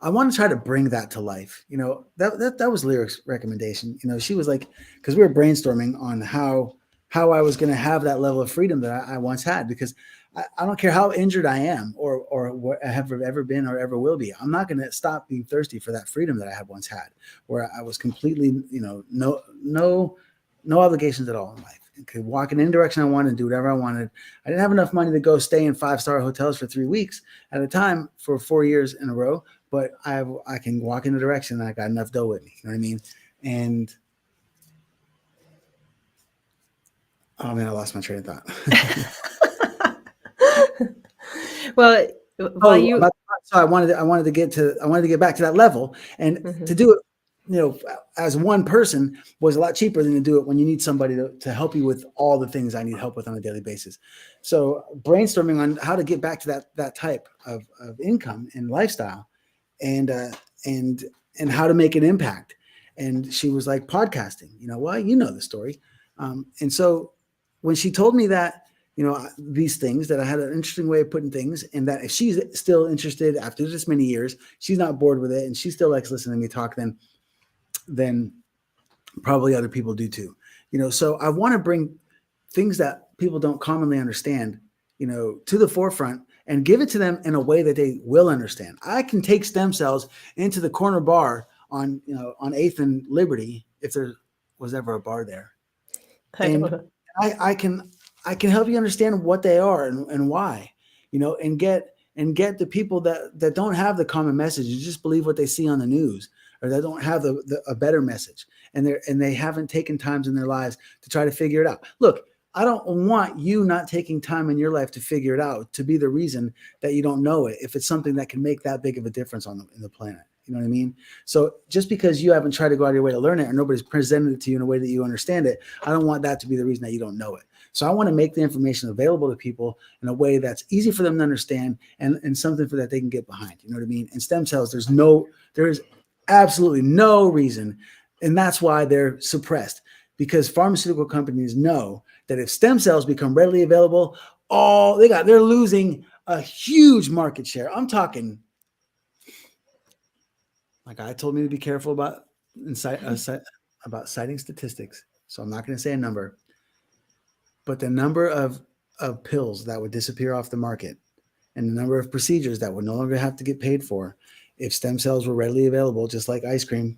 Speaker 2: I want to try to bring that to life. That was Lyric's recommendation. She was like, because we were brainstorming on how I was going to have that level of freedom that I once had, because I don't care how injured I am or what I have ever been or ever will be. I'm not going to stop being thirsty for that freedom that I had once had, where I was completely, no obligations at all in life. I could walk in any direction I wanted and do whatever I wanted. I didn't have enough money to go stay in 5-star hotels for 3 weeks at a time for 4 years in a row, but I can walk in a direction and I got enough dough with me. You know what I mean? And oh man, I lost my train of thought.
Speaker 3: Well,
Speaker 2: so I wanted to get back to that level, and to do it, as one person was a lot cheaper than to do it when you need somebody to help you with all the things I need help with on a daily basis. So brainstorming on how to get back to that type of income and lifestyle, and how to make an impact. And she was like, podcasting, well, the story. And so when she told me that, these things, that I had an interesting way of putting things, and that if she's still interested after this many years, she's not bored with it, and she still likes listening to me talk, then probably other people do too. So I want to bring things that people don't commonly understand, to the forefront and give it to them in a way that they will understand. I can take stem cells into the corner bar on 8th and Liberty, if there was ever a bar there. And I can I can help you understand what they are and why, and get the people that don't have the common message and just believe what they see on the news, or that don't have a better message, and they haven't taken times in their lives to try to figure it out. Look, I don't want you not taking time in your life to figure it out to be the reason that you don't know it, if it's something that can make that big of a difference in the planet. You know what I mean? So just because you haven't tried to go out of your way to learn it, or nobody's presented it to you in a way that you understand it, I don't want that to be the reason that you don't know it. So I want to make the information available to people in a way that's easy for them to understand, and something for that they can get behind. You know what I mean? And stem cells, there is absolutely no reason, and that's why they're suppressed, because pharmaceutical companies know that if stem cells become readily available, they're losing a huge market share. I'm talking, my guy told me to be careful about citing statistics, so I'm not going to say a number, but the number of pills that would disappear off the market, and the number of procedures that would no longer have to get paid for if stem cells were readily available, just like ice cream.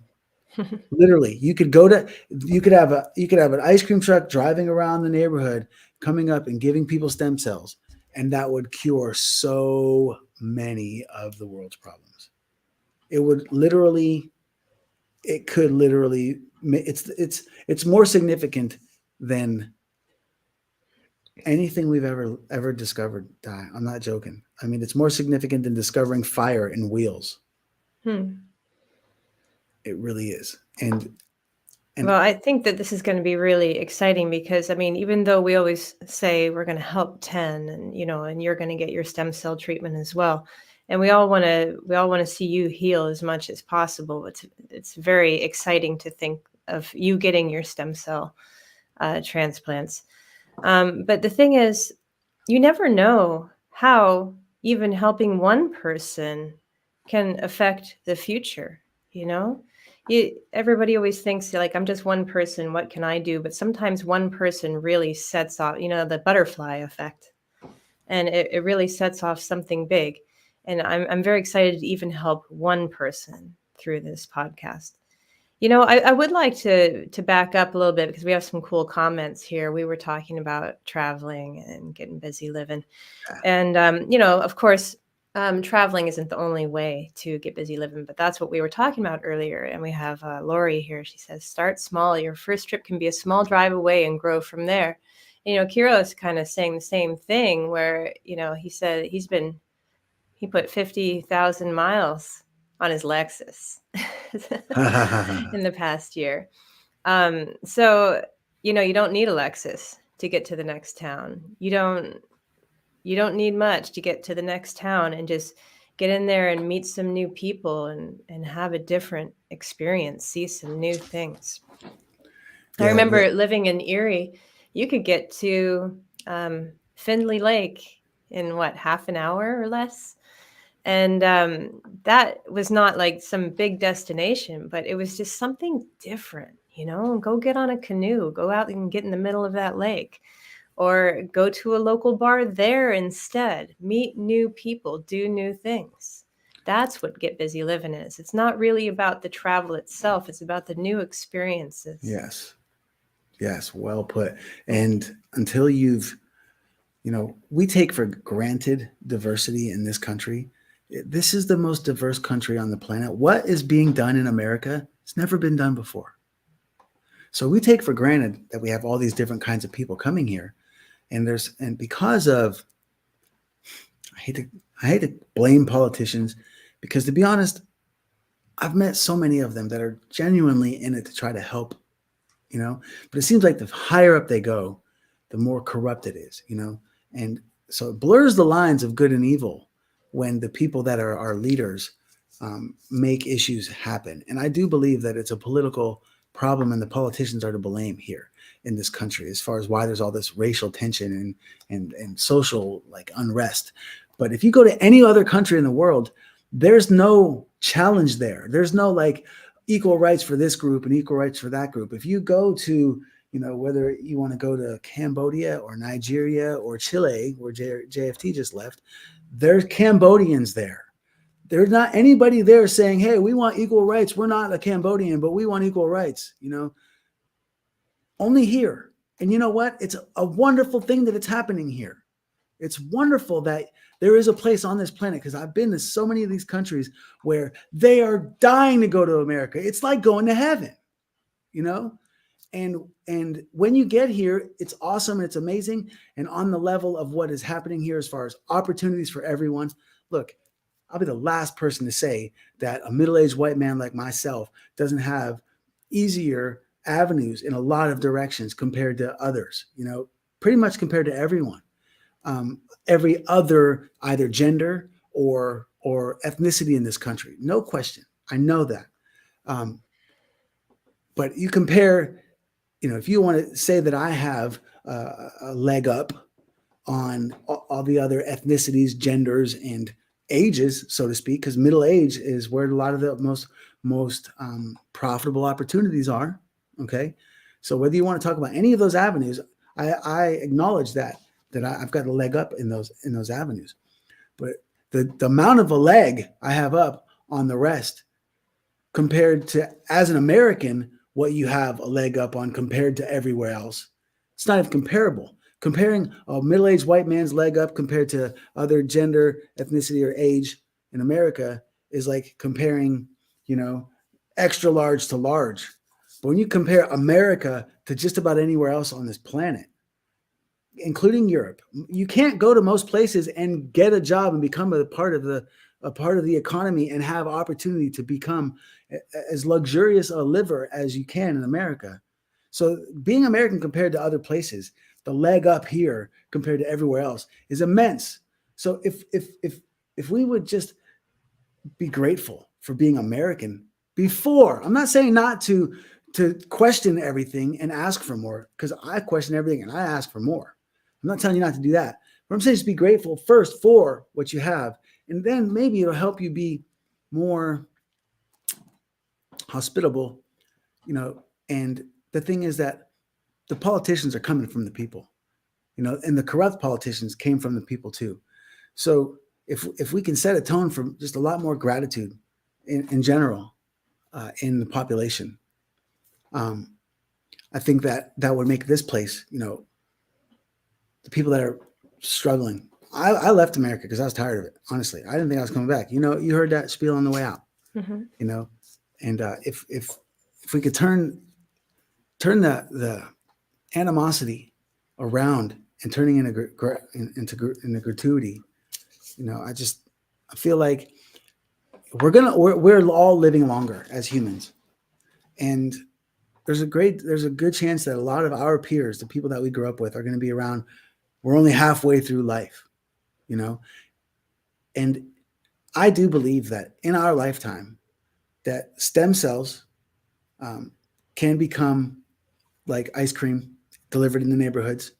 Speaker 2: Literally, you could have an ice cream truck driving around the neighborhood, coming up and giving people stem cells, and that would cure so many of the world's problems. It's more significant than anything we've ever discovered. I'm not joking. I mean, it's more significant than discovering fire in wheels. It really is. And
Speaker 3: well, I think that this is going to be really exciting because, I mean, even though we always say we're going to help 10, and and you're going to get your stem cell treatment as well, and we all want to see you heal as much as possible. It's very exciting to think of you getting your stem cell transplants. But the thing is, you never know how even helping one person can affect the future. Everybody always thinks like, I'm just one person, what can I do? But sometimes one person really sets off, the butterfly effect, and it really sets off something big. And I'm very excited to even help one person through this podcast. I would like to back up a little bit because we have some cool comments here. We were talking about traveling and getting busy living. And, of course, traveling isn't the only way to get busy living, but that's what we were talking about earlier. And we have Lori here. She says, start small. Your first trip can be a small drive away and grow from there. Kiro is kind of saying the same thing where, he said he put 50,000 miles on his Lexus in the past year. So, you don't need a Lexus to get to the next town. You don't need much to get to the next town, and just get in there and meet some new people and have a different experience, see some new things. I remember living in Erie, you could get to Findlay Lake in half an hour or less. And that was not like some big destination, but it was just something different, go get on a canoe, go out and get in the middle of that lake, or go to a local bar there instead, meet new people, do new things. That's what Get Busy Livin' is. It's not really about the travel itself. It's about the new experiences.
Speaker 2: Yes, well put. And until we take for granted diversity in this country. This is the most diverse country on the planet. What is being done in America? It's never been done before. So we take for granted that we have all these different kinds of people coming here. And because of, I hate to blame politicians, because to be honest, I've met so many of them that are genuinely in it to try to help, but it seems like the higher up they go, the more corrupt it is, and so it blurs the lines of good and evil when the people that are our leaders make issues happen. And I do believe that it's a political problem, and the politicians are to blame here in this country as far as why there's all this racial tension and social unrest. But if you go to any other country in the world, there's no challenge there. There's no equal rights for this group and equal rights for that group. If you go to, whether you want to go to Cambodia or Nigeria or Chile, where JFT just left, there's Cambodians there. There's not anybody there saying, hey, we want equal rights. We're not a Cambodian, but we want equal rights. Only here. And you know what? It's a wonderful thing that it's happening here. It's wonderful that there is a place on this planet, because I've been to so many of these countries where they are dying to go to America. It's like going to heaven, you know? And when you get here, it's awesome and it's amazing. And on the level of what is happening here as far as opportunities for everyone, look, I'll be the last person to say that a middle-aged white man like myself doesn't have easier avenues in a lot of directions compared to others, you know, pretty much compared to everyone. Every other either gender or ethnicity in this country. No question. I know that. But you compare, you know, if you want to say that I have a leg up on all the other ethnicities, genders, and ages, so to speak, because middle age is where a lot of the most profitable opportunities are. Okay, so whether you want to talk about any of those avenues, I acknowledge that I've got a leg up in those avenues. But the amount of a leg I have up on the rest compared to, as an American, what you have a leg up on compared to everywhere else, it's not even comparable. Comparing a middle-aged white man's leg up compared to other gender, ethnicity, or age in America is like comparing, you know, extra large to large. But when you compare America to just about anywhere else on this planet, including Europe, you can't go to most places and get a job and become a part of the economy and have opportunity to become as luxurious a liver as you can in America. So being American compared to other places, the leg up here compared to everywhere else is immense. So if we would just be grateful for being American before, I'm not saying not to question everything and ask for more, because I question everything and I ask for more. I'm not telling you not to do that, but I'm saying just be grateful first for what you have, and then maybe it'll help you be more hospitable, you know. And the thing is that the politicians are coming from the people, you know, and the corrupt politicians came from the people too. So if we can set a tone for just a lot more gratitude in general in the population, I think that would make this place, you know, the people that are struggling. I left America because I was tired of it. Honestly, I didn't think I was coming back. You know, you heard that spiel on the way out.
Speaker 3: Mm-hmm.
Speaker 2: You know, and if we could turn the animosity around and turning into gratuity, you know, I feel like we're all living longer as humans, and there's a good chance that a lot of our peers, the people that we grew up with, are going to be around. We're only halfway through life, you know, and I do believe that in our lifetime that stem cells can become like ice cream delivered in the neighborhoods.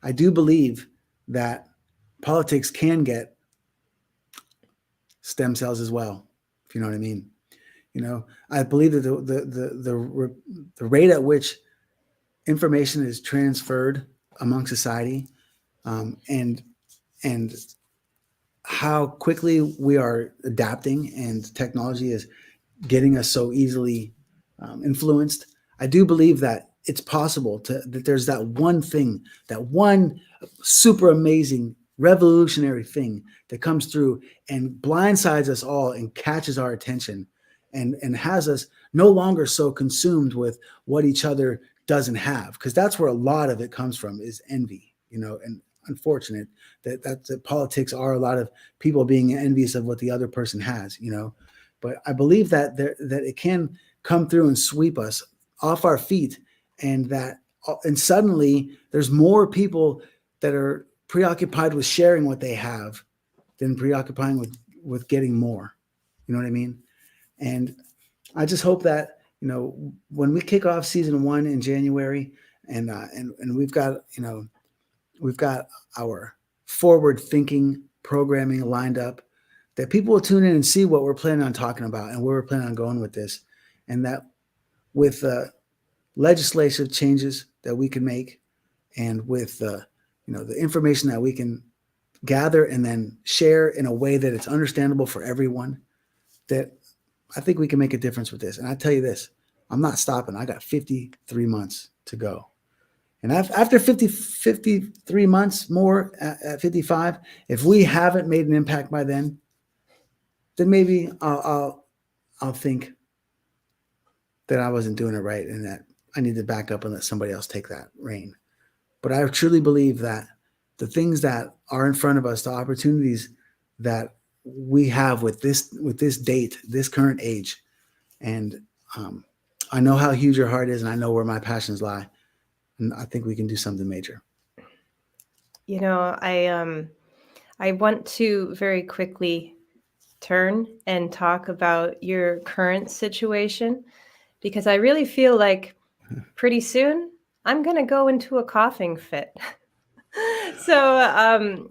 Speaker 2: I do believe that politics can get stem cells as well, if you know what I mean. You know, I believe that the rate at which information is transferred among society, and how quickly we are adapting and technology is getting us so easily influenced. I do believe that it's possible that there's that one thing, that one super amazing revolutionary thing that comes through and blindsides us all and catches our attention and has us no longer so consumed with what each other doesn't have, because that's where a lot of it comes from, is envy, you know. And unfortunate that politics are a lot of people being envious of what the other person has, you know. But I believe that that it can come through and sweep us off our feet, and suddenly there's more people that are preoccupied with sharing what they have than preoccupying with getting more. You know what I mean? And I just hope that, you know, when we kick off season 1 in January, and we've got our forward thinking programming lined up, that people will tune in and see what we're planning on talking about and where we're planning on going with this, and that with legislative changes that we can make, and with you know, the information that we can gather and then share in a way that it's understandable for everyone, that I think we can make a difference with this. And I tell you this, I'm not stopping. I got 53 months to go. And after 53 months more at 55, if we haven't made an impact by then maybe I'll think that I wasn't doing it right and that I need to back up and let somebody else take that reign. But I truly believe that the things that are in front of us, the opportunities that we have with this date, this current age, and I know how huge your heart is, and I know where my passions lie, and I think we can do something major.
Speaker 3: You know, I want to very quickly turn and talk about your current situation because I really feel like pretty soon I'm going to go into a coughing fit. So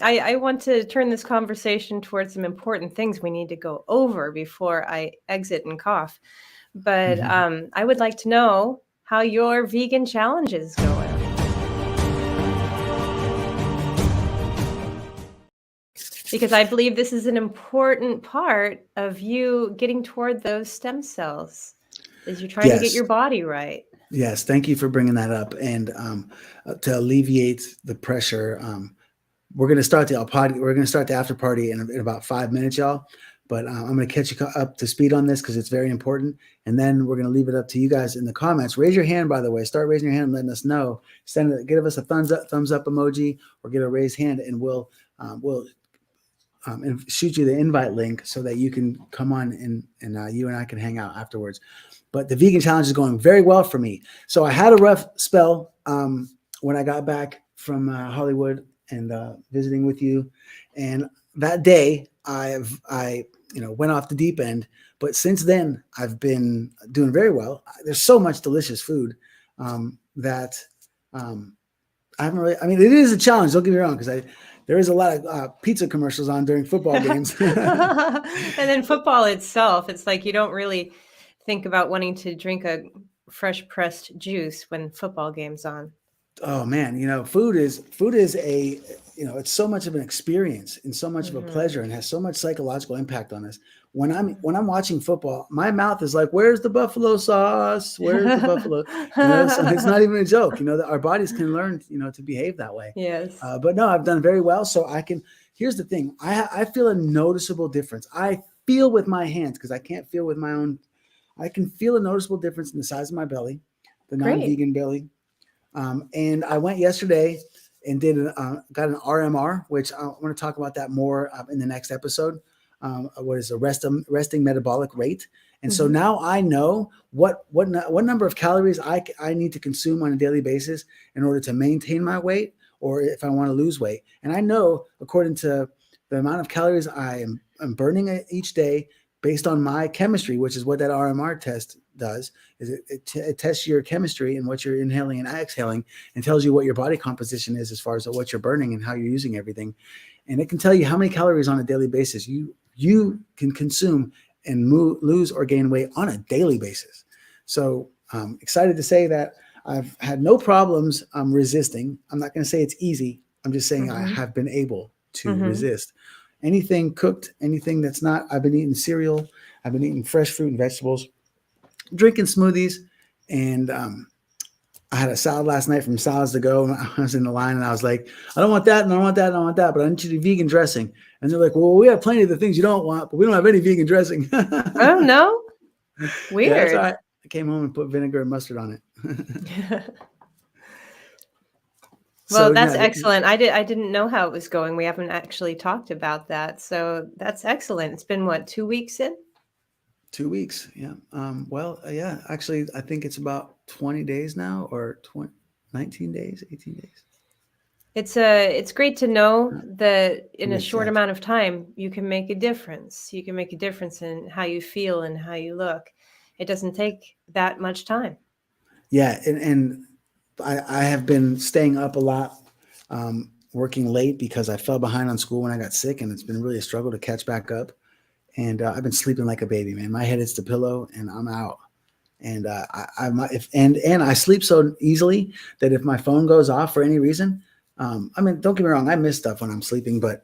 Speaker 3: I want to turn this conversation towards some important things we need to go over before I exit and cough. But I would like to know how your vegan challenge is going. Because I believe this is an important part of you getting toward those stem cells, is you're trying to get
Speaker 2: Yes.
Speaker 3: your body right.
Speaker 2: Yes, thank you for bringing that up. And to alleviate the pressure, we're going to start we're going to start the after party in about 5 minutes, y'all. But I'm going to catch you up to speed on this because it's very important. And then we're going to leave it up to you guys in the comments. Raise your hand, by the way. Start raising your hand and letting us know. Give us a thumbs up emoji, or get a raised hand, and we'll shoot you the invite link so that you can come on and you and I can hang out afterwards. But the vegan challenge is going very well for me. So I had a rough spell when I got back from Hollywood and visiting with you. And that day I went off the deep end. But since then, I've been doing very well. There's so much delicious food that I haven't really. I mean, it is a challenge. Don't get me wrong, because there is a lot of pizza commercials on during football games.
Speaker 3: And then football itself, it's like you don't really think about wanting to drink a fresh pressed juice when football game's on.
Speaker 2: Oh man, food is a it's so much of an experience and so much of a pleasure and has so much psychological impact on us. When I'm watching football, my mouth is like, "Where's the buffalo sauce? Where's the buffalo?" So it's not even a joke. That our bodies can learn, to behave that way.
Speaker 3: Yes.
Speaker 2: But no, I've done very well. So I can. Here's the thing: I feel a noticeable difference. I feel with my hands because I can't feel with my own. I can feel a noticeable difference in the size of my belly, the non-vegan belly. And I went yesterday and got an RMR, which I want to talk about that more in the next episode. What is the resting metabolic rate? And so now I know what number of calories I need to consume on a daily basis in order to maintain my weight, or if I want to lose weight. And I know, according to the amount of calories I'm burning each day, based on my chemistry, which is what that RMR test does, is it tests your chemistry and what you're inhaling and exhaling, and tells you what your body composition is as far as what you're burning and how you're using everything. And it can tell you how many calories on a daily basis you can consume and lose or gain weight on a daily basis. So I'm excited to say that I've had no problems resisting. I'm not going to say it's easy. I'm just saying I have been able to resist. Anything cooked, anything that's not. I've been eating cereal. I've been eating fresh fruit and vegetables, drinking smoothies, and I had a salad last night from Salads to Go. I was in the line and I was like, I don't want that, and I don't want that, and I don't want that, but I need you to vegan dressing. And they're like, well, we have plenty of the things you don't want, but we don't have any vegan dressing.
Speaker 3: Oh, no? Weird.
Speaker 2: Yeah, that's all right. I came home and put vinegar and mustard on it.
Speaker 3: Well, that's excellent. I didn't know how it was going. We haven't actually talked about that. So that's excellent. It's been what, 2 weeks in?
Speaker 2: 2 weeks. Yeah. Yeah, actually, I think it's about 20 days now, or 19 days, 18 days.
Speaker 3: It's great to know that in a short amount of time, you can make a difference. You can make a difference in how you feel and how you look. It doesn't take that much time.
Speaker 2: Yeah. And I have been staying up a lot, working late because I fell behind on school when I got sick, and it's been really a struggle to catch back up. And I've been sleeping like a baby, man. My head hits the pillow and I'm out. And I sleep so easily that if my phone goes off for any reason, don't get me wrong, I miss stuff when I'm sleeping, but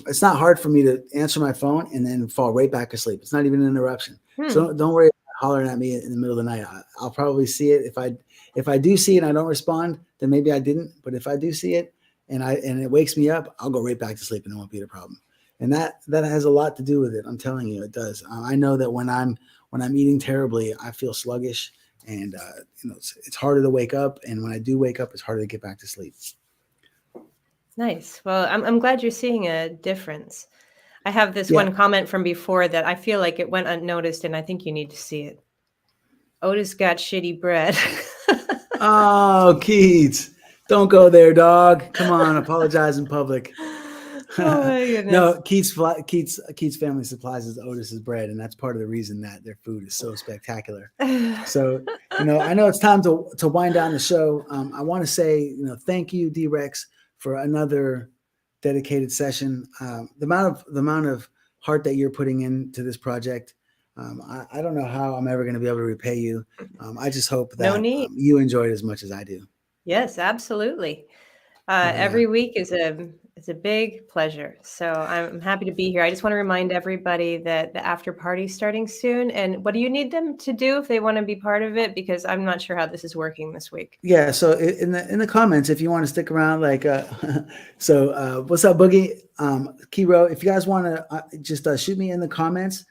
Speaker 2: it's not hard for me to answer my phone and then fall right back asleep. It's not even an interruption. So don't worry about hollering at me in the middle of the night. I'll probably see it. If I do see it and I don't respond, then maybe I didn't. But if I do see it and it wakes me up, I'll go right back to sleep and it won't be a problem. And that has a lot to do with it. I'm telling you, it does. I know that when I'm eating terribly, I feel sluggish, and it's harder to wake up. And when I do wake up, it's harder to get back to sleep.
Speaker 3: Nice. Well, I'm glad you're seeing a difference. I have this one comment from before that I feel like it went unnoticed, and I think you need to see it. Otis got shitty bread.
Speaker 2: Oh, Keats, don't go there, dog. Come on, apologize in public.
Speaker 3: Oh my goodness.
Speaker 2: No, Keats family supplies Otis's bread, and that's part of the reason that their food is so spectacular. So, I know it's time to wind down the show. I want to say, thank you, D-Rex, for another dedicated session. The amount of heart that you're putting into this project, I don't know how I'm ever going to be able to repay you. I just hope that you enjoy it as much as I do.
Speaker 3: Yes, absolutely. Every week is a big pleasure. So I'm happy to be here. I just want to remind everybody that the after party is starting soon. And what do you need them to do if they want to be part of it? Because I'm not sure how this is working this week.
Speaker 2: Yeah. So in the comments, if you want to stick around, what's up, Boogie? Kiro, if you guys want to just shoot me in the comments,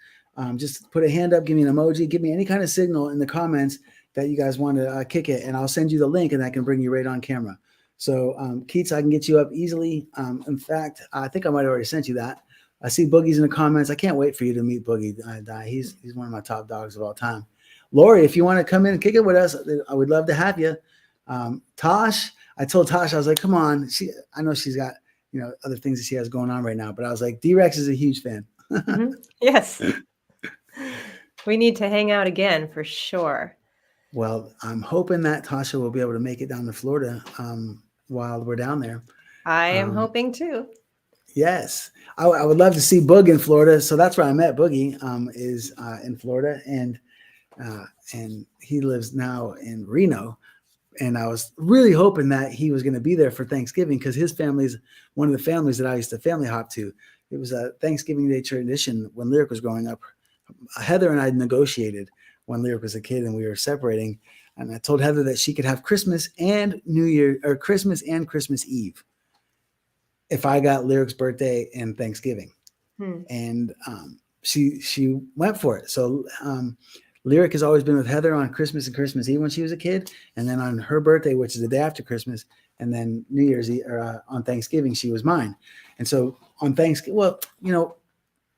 Speaker 2: just put a hand up, give me an emoji, give me any kind of signal in the comments that you guys want to kick it, and I'll send you the link, and I can bring you right on camera. So, Keats, I can get you up easily. In fact, I think I might have already sent you that. I see Boogie's in the comments. I can't wait for you to meet Boogie. He's one of my top dogs of all time. Lori, if you want to come in and kick it with us, I would love to have you. Tosh, I told Tosh, I was like, come on. I know she's got other things that she has going on right now, but I was like, D-Rex is a huge fan.
Speaker 3: Mm-hmm. Yes. We need to hang out again for sure.
Speaker 2: Well, I'm hoping that Tasha will be able to make it down to Florida while we're down there.
Speaker 3: I am hoping too.
Speaker 2: Yes. I would love to see Boog in Florida. So that's where I met Boogie, is in Florida. And he lives now in Reno. And I was really hoping that he was going to be there for Thanksgiving, because his family is one of the families that I used to family hop to. It was a Thanksgiving Day tradition when Lyric was growing up. Heather and I negotiated when Lyric was a kid and we were separating. And I told Heather that she could have Christmas and New Year, or Christmas and Christmas Eve, if I got Lyric's birthday and Thanksgiving. And she went for it. So Lyric has always been with Heather on Christmas and Christmas Eve when she was a kid. And then on her birthday, which is the day after Christmas, and then New Year's Eve, or on Thanksgiving, she was mine. And so on Thanksgiving,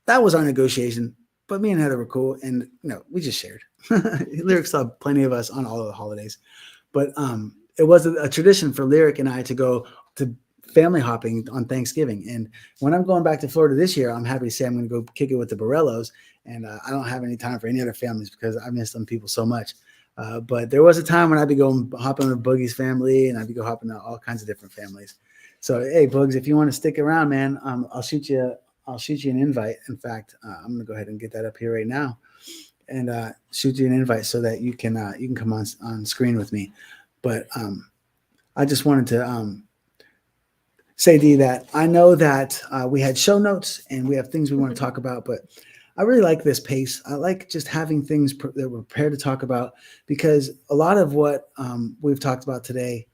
Speaker 2: that was our negotiation. But me and Heather were cool, and we just shared. Lyric saw plenty of us on all of the holidays, but it was a tradition for Lyric and I to go to family hopping on Thanksgiving. And when I'm going back to Florida this year, I'm happy to say I'm going to go kick it with the Borellos, and I don't have any time for any other families because I miss them people so much. But there was a time when I'd be going hopping with Boogie's family, and I'd be go hopping to all kinds of different families. So hey, Boogs, if you want to stick around, man, I'll shoot you an invite. In fact, I'm going to go ahead and get that up here right now, and shoot you an invite so that you can come on screen with me. But I just wanted to say, D, that I know that we had show notes and we have things we want to talk about, but I really like this pace. I like just having things that we're prepared to talk about, because a lot of what we've talked about today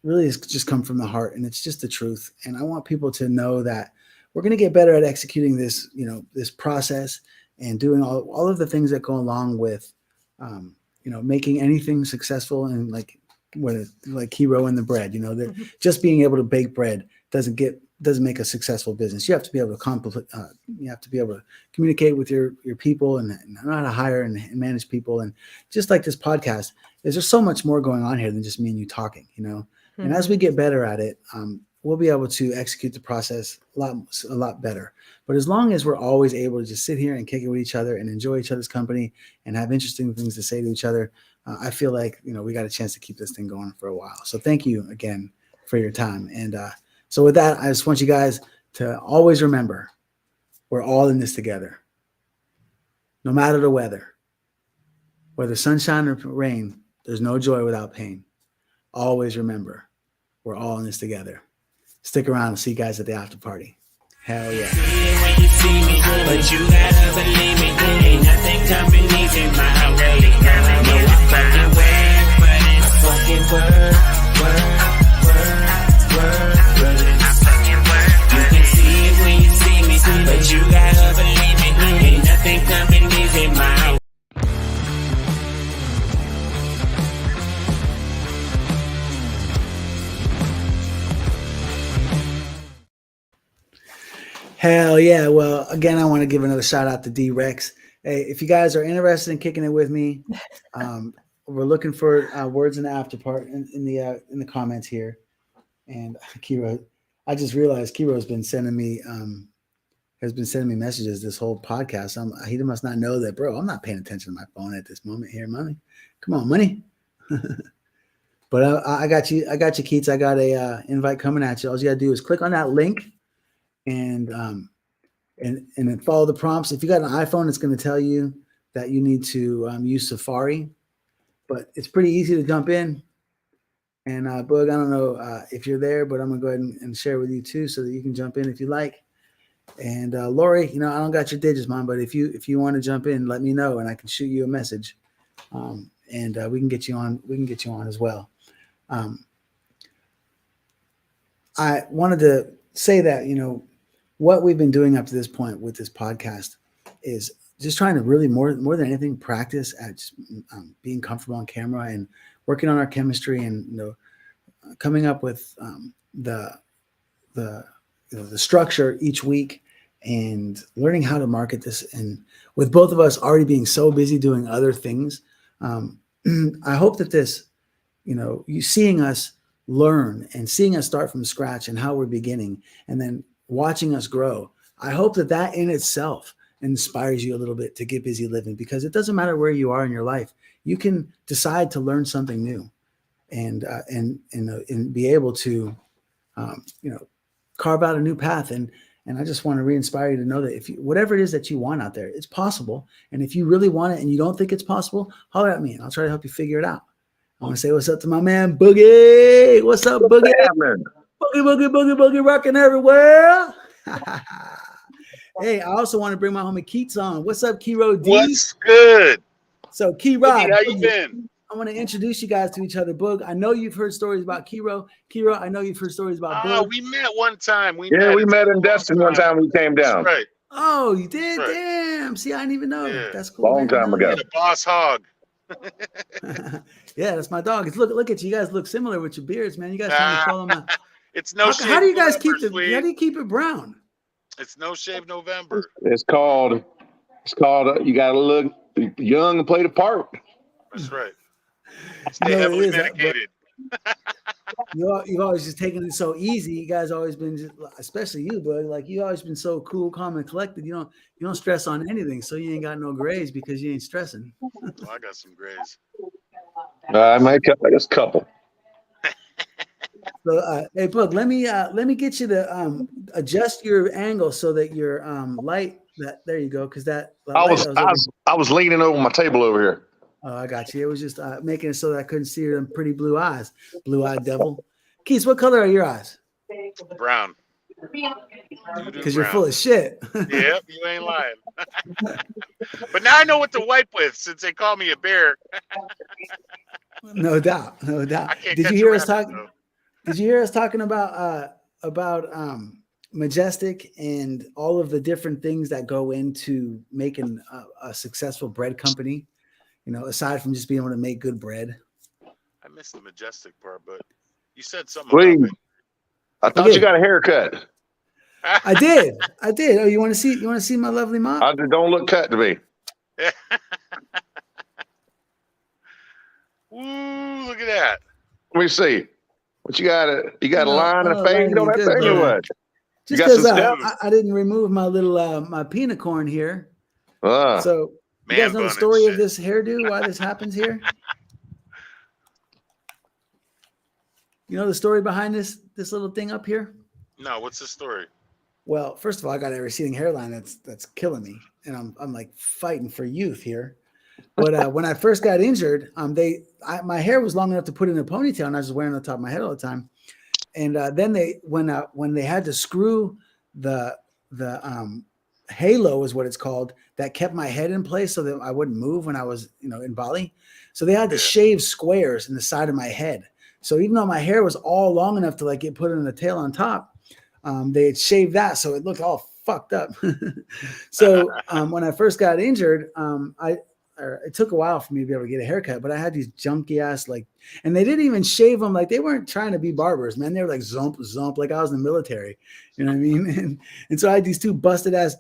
Speaker 2: really has just come from the heart, and it's just the truth. And I want people to know that we're going to get better at executing this, this process and doing all of the things that go along with, making anything successful. And like Hero and the bread, that just being able to bake bread doesn't make a successful business. You have to be able to communicate with your people and know how to hire and manage people. And just like this podcast, there's just so much more going on here than just me and you talking, And as we get better at it, we'll be able to execute the process a lot better. But as long as we're always able to just sit here and kick it with each other and enjoy each other's company and have interesting things to say to each other, I feel like, we got a chance to keep this thing going for a while. So thank you again for your time. And so with that, I just want you guys to always remember, we're all in this together. No matter the weather, whether sunshine or rain, there's no joy without pain. Always remember, we're all in this together. Stick around and see you guys at the after party. Hell yeah.
Speaker 1: When you see me, but you gotta believe me. Ain't nothing coming easy my way.
Speaker 2: Hell yeah. Well, again, I want to give another shout out to D-Rex. Hey, if you guys are interested in kicking it with me, we're looking for words in the after part in the comments here. And Kiro, I just realized Kiro has been sending me messages this whole podcast. He must not know that, bro. I'm not paying attention to my phone at this moment here, money. Come on, money. But I got you. I got you, Keats. I got a invite coming at you. All you gotta do is click on that link and then follow the prompts. If you got an iPhone, it's going to tell you that you need to use Safari, but it's pretty easy to jump in. And Boog, I don't know if you're there, but I'm gonna go ahead and share with you too, so that you can jump in if you like. And Lori, I don't got your digits, Mom, but if you want to jump in, let me know, and I can shoot you a message, and we can get you on. We can get you on as well. I wanted to say that what we've been doing up to this point with this podcast is just trying to really more than anything practice at just, being comfortable on camera and working on our chemistry and coming up with the structure each week and learning how to market this. And with both of us already being so busy doing other things, I hope that this, you seeing us learn and seeing us start from scratch and how we're beginning and then watching us grow. I hope that in itself inspires you a little bit to get busy living, because it doesn't matter where you are in your life. You can decide to learn something new and be able to, carve out a new path. And I just want to re-inspire you to know that whatever it is that you want out there, it's possible. And if you really want it and you don't think it's possible, holler at me and I'll try to help you figure it out. I want to say what's up to my man, Boogie. What's up, Boogie? Boogie, rocking everywhere. Hey, I also want to bring my homie Keats on. What's up, Kiro D?
Speaker 4: What's good?
Speaker 2: So, Kiro,
Speaker 4: how you been?
Speaker 2: I want to introduce you guys to each other. Boog, I know you've heard stories about Kiro. Kiro, I know you've heard stories about Boog.
Speaker 4: We met one time.
Speaker 5: We met in Destin one time we came down.
Speaker 4: That's right.
Speaker 2: Oh, you did?
Speaker 4: Right.
Speaker 2: Damn. See, I didn't even know.
Speaker 4: Yeah.
Speaker 2: That's cool.
Speaker 5: Long time ago.
Speaker 4: The boss hog.
Speaker 2: Yeah, that's my dog. Look at you. You guys look similar with your beards, man. You guys trying to follow my.
Speaker 4: It's no shave.
Speaker 2: How do you guys
Speaker 4: November,
Speaker 2: how do you keep it brown?
Speaker 4: It's no shave November.
Speaker 5: It's called you gotta look young and play the part.
Speaker 4: That's right. Stay heavily medicated.
Speaker 2: You've always just taken it so easy. You guys always been, especially you, bud. Like you always been so cool, calm, and collected. You don't stress on anything, so you ain't got no grays because you ain't stressing.
Speaker 4: Well, I got some grays.
Speaker 5: I might got a couple.
Speaker 2: So, hey, Boog, let me get you to adjust your angle so that your light. There you go, because that.
Speaker 5: I was leaning over my table over here.
Speaker 2: Oh, I got you. It was just making it so that I couldn't see your pretty blue eyes. Blue-eyed devil. Keith, what color are your eyes?
Speaker 4: Brown.
Speaker 2: Because you're full of shit.
Speaker 4: Yep, you ain't lying. But now I know what to wipe with since they call me a bear.
Speaker 2: No doubt. Did you hear us talking about Majestic and all of the different things that go into making a successful bread company? Aside from just being able to make good bread.
Speaker 4: I missed the Majestic part, but you said something.
Speaker 5: Please.
Speaker 4: About it.
Speaker 5: I thought you got a haircut.
Speaker 2: I did. Oh, you want to see my lovely mom?
Speaker 5: I don't look cut to me.
Speaker 4: Ooh, look at that.
Speaker 5: Let me see. What you got a line and a fade on that thing or what?
Speaker 2: Just because I didn't remove my little my peanut corn here. So you guys know the story of this hairdo, why this happens here? You know the story behind this little thing up here?
Speaker 4: No, what's the story?
Speaker 2: Well, first of all, I got a receding hairline that's killing me, and I'm like fighting for youth here. But when I first got injured, my hair was long enough to put in a ponytail, and I was just wearing it on top of my head all the time. And then when they had to screw the halo is what it's called, that kept my head in place so that I wouldn't move when I was in Bali. So they had to shave squares in the side of my head. So even though my hair was all long enough to like get put in the tail on top, they had shaved that so it looked all fucked up. So when I first got injured, I or it took a while for me to be able to get a haircut, but I had these junky ass and they didn't even shave them. Like they weren't trying to be barbers, man. They were like zump, like I was in the military. You know what I mean? And so I had these two busted ass,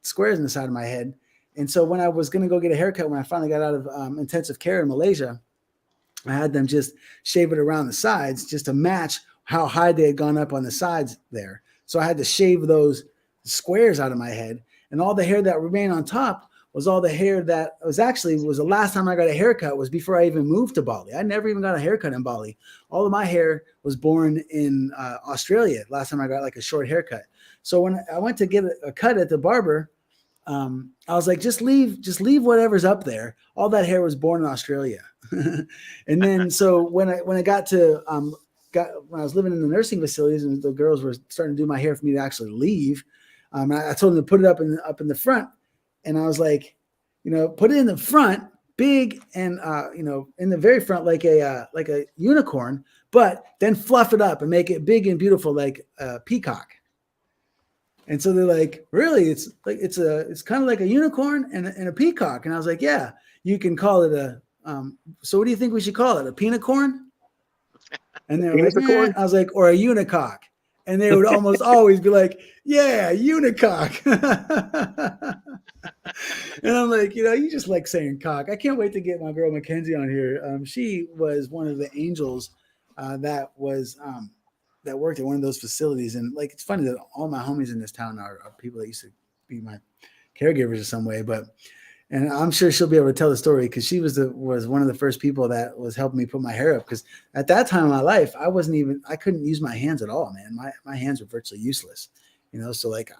Speaker 2: squares in the side of my head. And so when I was going to go get a haircut, when I finally got out of intensive care in Malaysia, I had them just shave it around the sides just to match how high they had gone up on the sides there. So I had to shave those squares out of my head, and all the hair that remained on top was all the hair that was the last time I got a haircut was before I even moved to Bali. I never even got a haircut in Bali. All of my hair was born in Australia. Last time I got like a short haircut. So when I went to get a cut at the barber, I was like, just leave whatever's up there. All that hair was born in Australia. And then, so when I got to, when I was living in the nursing facilities and the girls were starting to do my hair for me to actually leave, I told them to put it up in the front. And I was like, put it in the front, big, and in the very front, like a unicorn, but then fluff it up and make it big and beautiful, like a peacock. And so they're like, really? It's kind of like a unicorn and a peacock. And I was like, yeah, you can call it so what do you think we should call it? A penicorn? And they were like, I was like, or a unicock. And they would almost always be like, yeah, unicock. And I'm like, you just like saying cock. I can't wait to get my girl Mackenzie on here. She was one of the angels that worked at one of those facilities. And like, it's funny that all my homies in this town are people that used to be my caregivers in some way, and I'm sure she'll be able to tell the story because she was one of the first people that was helping me put my hair up. Because at that time in my life, I couldn't use my hands at all, man. My hands were virtually useless, so like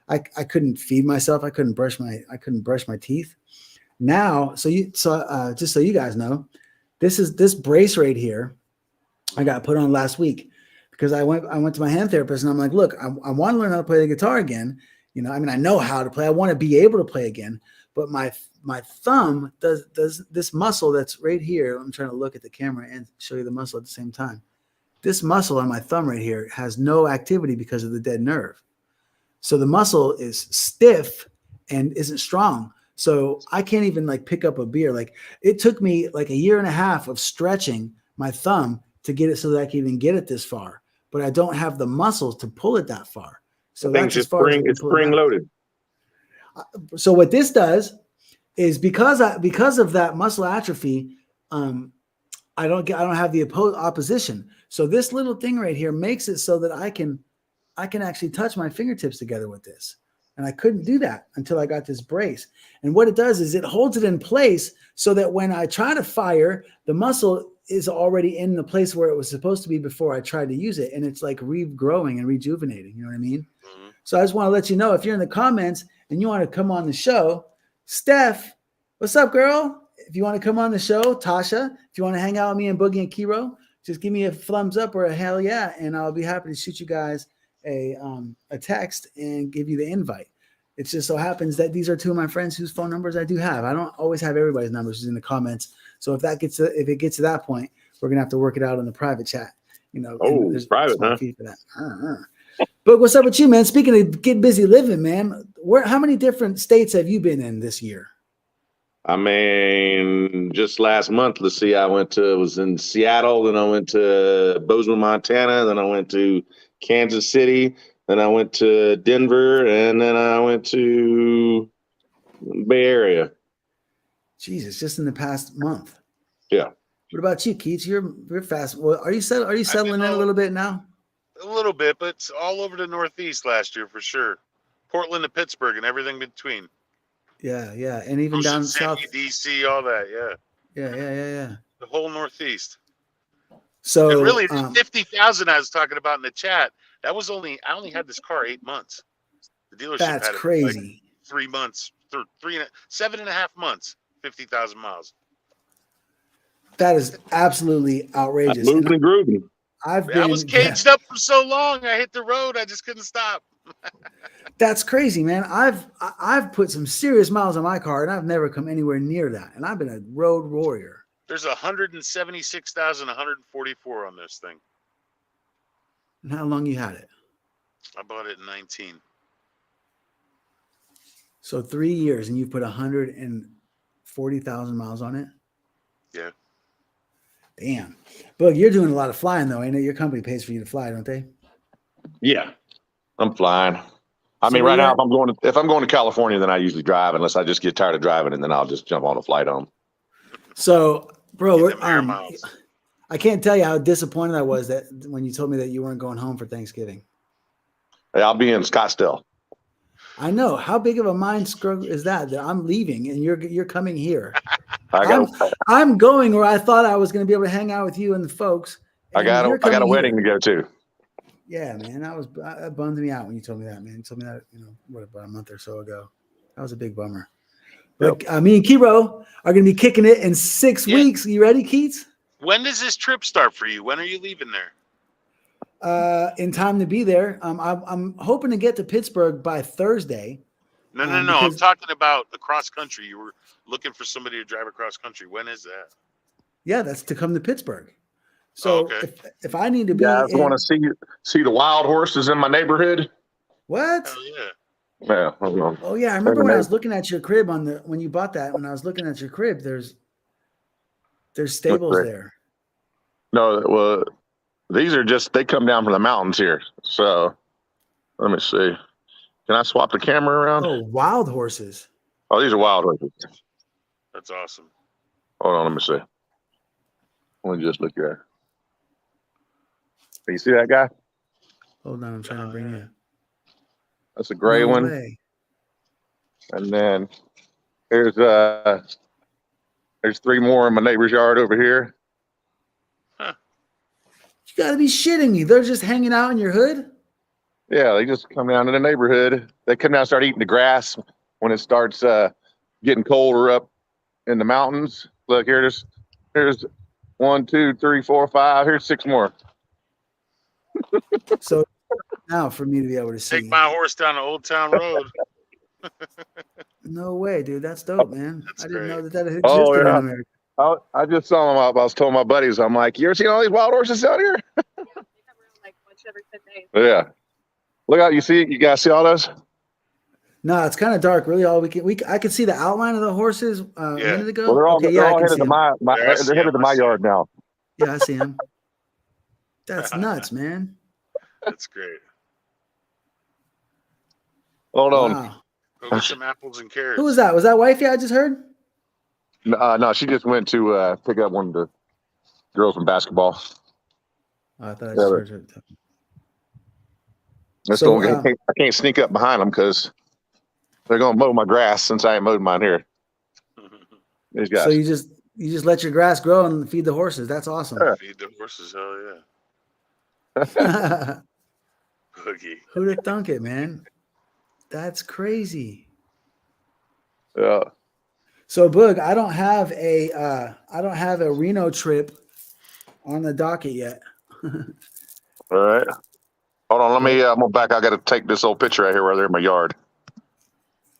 Speaker 2: I couldn't feed myself. I couldn't brush my teeth. Now, just so you guys know, this brace right here, I got put on last week because I went to my hand therapist and I'm like, look, I want to learn how to play the guitar again. I know how to play. I want to be able to play again, but my thumb does this muscle that's right here. I'm trying to look at the camera and show you the muscle at the same time. This muscle on my thumb right here has no activity because of the dead nerve. So the muscle is stiff and isn't strong. So I can't even like pick up a beer. Like it took me like a year and a half of stretching my thumb to get it so that I can even get it this far, but I don't have the muscles to pull it that far. So that's as far as it's spring loaded. So what this does is because of that muscle atrophy, I don't have the opposition. So this little thing right here makes it so that I can actually touch my fingertips together with this. And I couldn't do that until I got this brace. And what it does is it holds it in place so that when I try to fire, the muscle is already in the place where it was supposed to be before I tried to use it. And it's like regrowing and rejuvenating. You know what I mean? Mm-hmm. So I just want to let you know, if you're in the comments and you want to come on the show, Steph, what's up, girl? If you want to come on the show, Tasha, if you want to hang out with me and Boogie and Kiro, just give me a thumbs up or a hell yeah. And I'll be happy to shoot you guys a text and give you the invite. It just so happens that these are two of my friends whose phone numbers I do have. I don't always have everybody's numbers in the comments. So if it gets to that point, we're gonna have to work it out in the private chat.
Speaker 5: Oh, it's private, huh?
Speaker 2: For that. But what's up with you, man? Speaking of Git Bizzy Livin, man, how many different states have you been in this year?
Speaker 5: I mean, just last month, I was in Seattle, then I went to Bozeman, Montana, then I went to Kansas City, then I went to Denver, and then I went to Bay Area.
Speaker 2: Jesus, just in the past month.
Speaker 5: Yeah.
Speaker 2: What about you, Keats? You're fast. Well, are you settling in a little bit now?
Speaker 4: A little bit, but it's all over the Northeast last year for sure. Portland to Pittsburgh and everything between.
Speaker 2: Yeah, and even down south,
Speaker 4: DC, all that, yeah.
Speaker 2: Yeah.
Speaker 4: The whole Northeast.
Speaker 2: So
Speaker 4: and really, the 50,000 I was talking about in the chat, I only had this car 8 months. The dealership
Speaker 2: that's
Speaker 4: had it
Speaker 2: crazy.
Speaker 4: Like 3 months, 7.5 months, 50,000 miles.
Speaker 2: That is absolutely outrageous.
Speaker 5: Moving and grooving.
Speaker 4: I was caged up for so long. I hit the road. I just couldn't stop.
Speaker 2: That's crazy, man. I've put some serious miles on my car, and I've never come anywhere near that. And I've been a road warrior.
Speaker 4: There's 176,144 on this thing.
Speaker 2: And how long you had it?
Speaker 4: I bought it in 19.
Speaker 2: So 3 years, and you put 100 and 40,000 miles on it.
Speaker 4: Yeah.
Speaker 2: Damn. But you're doing a lot of flying though, ain't it? Your company pays for you to fly, don't they?
Speaker 5: Yeah, I'm flying. I
Speaker 2: So
Speaker 5: mean,
Speaker 2: where
Speaker 5: right
Speaker 2: you
Speaker 5: now,
Speaker 2: at?
Speaker 5: if I'm going to California, then I usually drive unless I just get tired of driving, and then I'll just jump on a flight home.
Speaker 2: So, bro,
Speaker 4: Get them air miles.
Speaker 2: I can't tell you how disappointed I was that when you told me that you weren't going home for Thanksgiving.
Speaker 5: Hey, I'll be in Scottsdale.
Speaker 2: I know. How big of a mind screw is that I'm leaving and you're coming here?
Speaker 5: I got
Speaker 2: I'm going where I thought I was going to be able to hang out with you and the folks. And you're
Speaker 5: I got a
Speaker 2: coming
Speaker 5: wedding
Speaker 2: here.
Speaker 5: to go to.
Speaker 2: Yeah, man, that bummed me out when you told me that, man. You told me that, about a month or so ago. That was a big bummer. But me and Kiro are going to be kicking it in 6 weeks. You ready, Keats?
Speaker 4: When does this trip start for you? When are you leaving there?
Speaker 2: In time to be there. I'm hoping to get to Pittsburgh by Thursday.
Speaker 4: No. I'm talking about the cross country. You were looking for somebody to drive across country. When is that?
Speaker 2: Yeah, that's to come to Pittsburgh. So if I need to be,
Speaker 5: I just want to see the wild horses in my neighborhood.
Speaker 2: What?
Speaker 4: Hell yeah.
Speaker 5: Yeah.
Speaker 2: Oh yeah, I remember when I was looking at your crib when you bought that. When I was looking at your crib, there's stables there.
Speaker 5: No, well, these are they come down from the mountains here. So let me see. Can I swap the camera around?
Speaker 2: Oh, wild horses.
Speaker 5: Oh, these are wild horses.
Speaker 4: That's awesome.
Speaker 5: Hold on, let me see. Let me just look here. You see that guy?
Speaker 2: Hold on, I'm trying to bring you.
Speaker 5: That's a gray one.
Speaker 2: Way.
Speaker 5: And then there's 3 more in my neighbor's yard over here.
Speaker 4: Huh.
Speaker 2: You gotta be shitting me. They're just hanging out in your hood?
Speaker 5: Yeah, they just come down to the neighborhood. They come down and start eating the grass when it starts getting colder up in the mountains. Look, here's 1, 2, 3, 4, 5. Here's 6 more.
Speaker 2: So now for me to be able to see.
Speaker 4: Take my horse down the Old Town Road.
Speaker 2: No way, dude. That's dope, man.
Speaker 4: That's
Speaker 2: I didn't know
Speaker 4: great.
Speaker 2: that existed in America.
Speaker 5: I just saw them up. I was telling my buddies, I'm like, you ever seen all these wild horses out here? Yeah. Look out, you guys see all those?
Speaker 2: No, it's kind of dark. Really, I could see the outline of the horses a minute ago.
Speaker 5: Well, they're all,
Speaker 2: okay,
Speaker 5: they're
Speaker 2: I
Speaker 5: all
Speaker 2: can
Speaker 5: headed
Speaker 2: see
Speaker 5: to
Speaker 2: them.
Speaker 5: they're headed to my yard now.
Speaker 2: Yeah, I see them. That's nuts, man.
Speaker 4: That's great.
Speaker 5: Hold on.
Speaker 2: Wow.
Speaker 4: Go get some apples and carrots.
Speaker 2: Who was that? Was that wifey I just heard?
Speaker 5: No, she just went to pick up one of the girls from basketball.
Speaker 2: Oh, I thought I just heard her.
Speaker 5: I can't sneak up behind them because they're going to mow my grass since I ain't mowed mine here. These guys.
Speaker 2: So you just let your grass grow and feed the horses. That's awesome.
Speaker 5: Yeah.
Speaker 4: Feed the horses, hell yeah. Boogie.
Speaker 2: Who'd have thunk it, man? That's crazy.
Speaker 5: Yeah.
Speaker 2: So Boog, I don't have a Reno trip on the docket yet.
Speaker 5: All right. Hold on, I'm gonna back. I got to take this old picture right here where they're in my yard.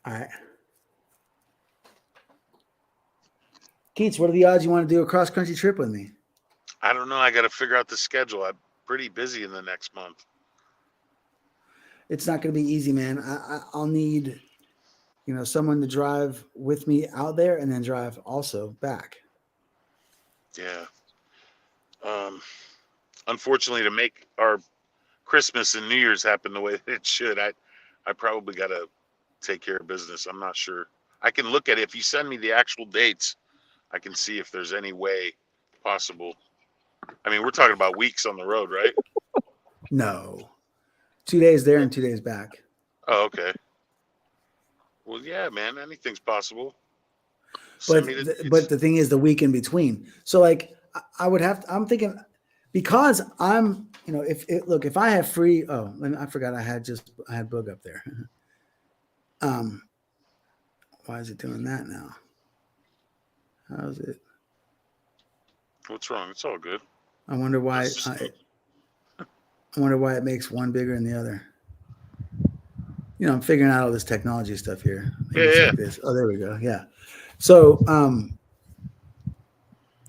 Speaker 2: All right. Keats, what are the odds you want to do a cross-country trip with me?
Speaker 4: I don't know. I got to figure out the schedule. I'm pretty busy in the next month.
Speaker 2: It's not going to be easy, man. I'll need, someone to drive with me out there and then drive also back.
Speaker 4: Yeah. Unfortunately, to make our Christmas and New Year's happen the way that it should, I probably got to take care of business. I'm not sure. I can look at it. If you send me the actual dates, I can see if there's any way possible. I mean, we're talking about weeks on the road, right?
Speaker 2: No. 2 days there and 2 days back.
Speaker 4: Oh, okay. Well, yeah, man, anything's possible.
Speaker 2: But the thing is the week in between. So like I'm thinking because I'm, if I have free, I forgot I had Boog up there. Why is it doing that now? How's it?
Speaker 4: What's wrong? It's all good.
Speaker 2: I wonder why. I wonder why it makes one bigger than the other. I'm figuring out all this technology stuff here.
Speaker 4: Yeah.
Speaker 2: Like oh, there we go. Yeah. So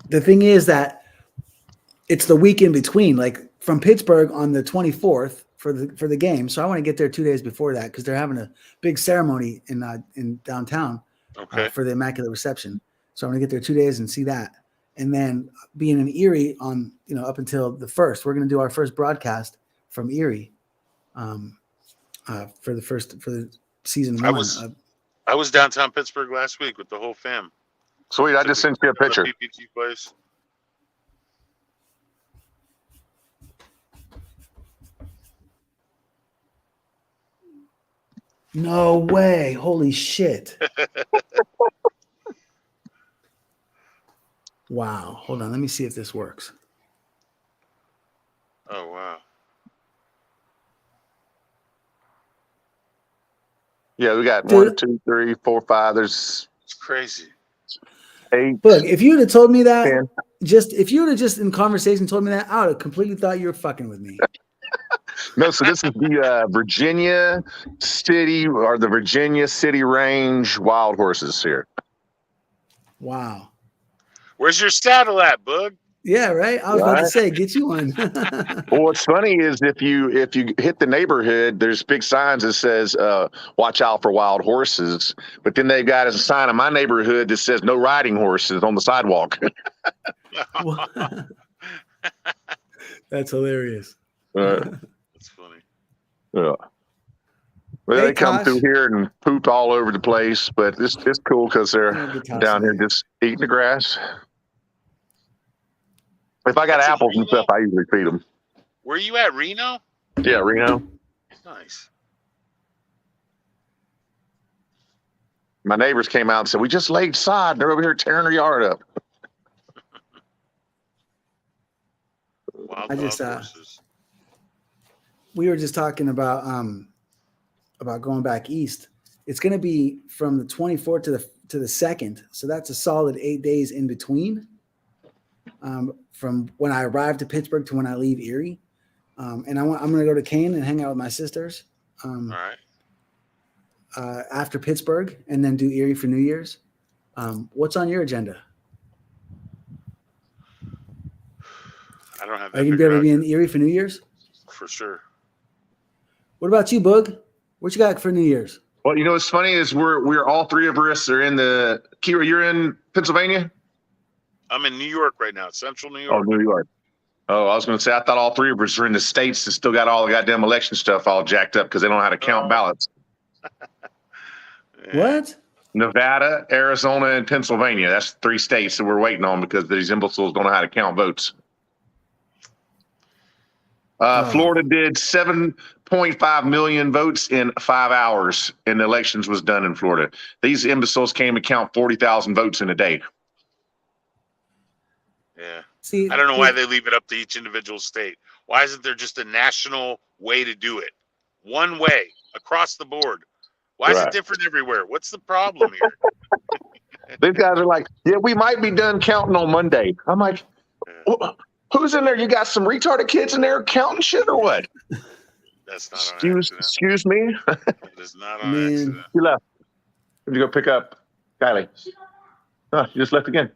Speaker 2: the thing is that it's the week in between, like from Pittsburgh on the 24th for the game. So I want to get there 2 days before that because they're having a big ceremony in downtown for the Immaculate Reception. So I'm gonna get there 2 days and see that, and then being in Erie on up until the 1st. We're gonna do our first broadcast from Erie, for the season 1.
Speaker 4: I was downtown Pittsburgh last week with the whole fam.
Speaker 5: Sweet, I just sent you a picture.
Speaker 4: PPG place.
Speaker 2: No way! Holy shit! Wow. Hold on. Let me see if this works.
Speaker 4: Oh wow.
Speaker 5: Yeah, we got
Speaker 2: Dude.
Speaker 5: 1, 2, 3, 4, 5. There's
Speaker 4: It's crazy.
Speaker 5: 8.
Speaker 2: Look, if you'd have told me that,
Speaker 5: 10.
Speaker 2: if you would have just in conversation told me that, I would have completely thought you were fucking with me.
Speaker 5: No, so this is the Virginia City or the Virginia City Range wild horses here.
Speaker 2: Wow.
Speaker 4: Where's your saddle at, Bug?
Speaker 2: Yeah, right. I was about to say, get you one.
Speaker 5: Well, what's funny is if you hit the neighborhood, there's big signs that says "Watch out for wild horses," but then they've got a sign in my neighborhood that says "No riding horses" on the sidewalk.
Speaker 2: That's hilarious.
Speaker 4: That's funny.
Speaker 5: Yeah. Well,
Speaker 2: Hey,
Speaker 5: they come
Speaker 2: Tosh.
Speaker 5: through here and poop all over the place, but it's cool because they're
Speaker 2: Yeah, good Tosh
Speaker 5: down here
Speaker 2: today.
Speaker 5: just eating the grass. If I got
Speaker 4: That's in
Speaker 5: apples and
Speaker 4: Reno?
Speaker 5: stuff, I usually feed them.
Speaker 4: Where you at, Reno?
Speaker 5: Yeah, Reno.
Speaker 4: Nice.
Speaker 5: My neighbors came out and said, "We just laid sod. They're over here tearing their yard up."
Speaker 4: Wild
Speaker 2: I just,
Speaker 4: horses.
Speaker 2: We were just talking about going back east. It's going to be from the 24th to the 2nd, so that's a solid 8 days in between. From when I arrive to Pittsburgh to when I leave Erie, and I'm going to go to Kane and hang out with my sisters.
Speaker 4: All right.
Speaker 2: After Pittsburgh, and then do Erie for New Year's. What's on your agenda?
Speaker 4: I don't have that.
Speaker 2: Are you going to be able to be in Erie for New Year's?
Speaker 4: For sure.
Speaker 2: What about you, Boog? What you got for New Year's?
Speaker 5: Well, what's funny is we're all three of us are in the Kira. You're in Pennsylvania.
Speaker 4: I'm in New York right now, Central New
Speaker 5: Oh,
Speaker 4: York.
Speaker 5: New York. Oh, I was going to say I thought all three of us are in the states and still got all the goddamn election stuff all jacked up because they don't know how to count ballots.
Speaker 4: Yeah.
Speaker 2: What?
Speaker 5: Nevada, Arizona, and Pennsylvania. That's 3 states that we're waiting on because these imbeciles don't know how to count votes. Florida did 7.5 million votes in 5 hours, and the elections was done in Florida. These imbeciles came and count 40,000 votes in a day.
Speaker 4: Yeah.
Speaker 2: See,
Speaker 4: I don't know why they leave it up to each individual state. Why isn't there just a national way to do it? One way across the board. Why is it different everywhere? What's the problem here?
Speaker 5: These guys are like, yeah, we might be done counting on Monday. I'm like, who's in there? You got some retarded kids in there counting shit or what?
Speaker 4: That's not on accident.
Speaker 5: Excuse me?
Speaker 4: That is not on accident.
Speaker 5: You left. Where'd you go pick up Kylie? Oh, you just left again.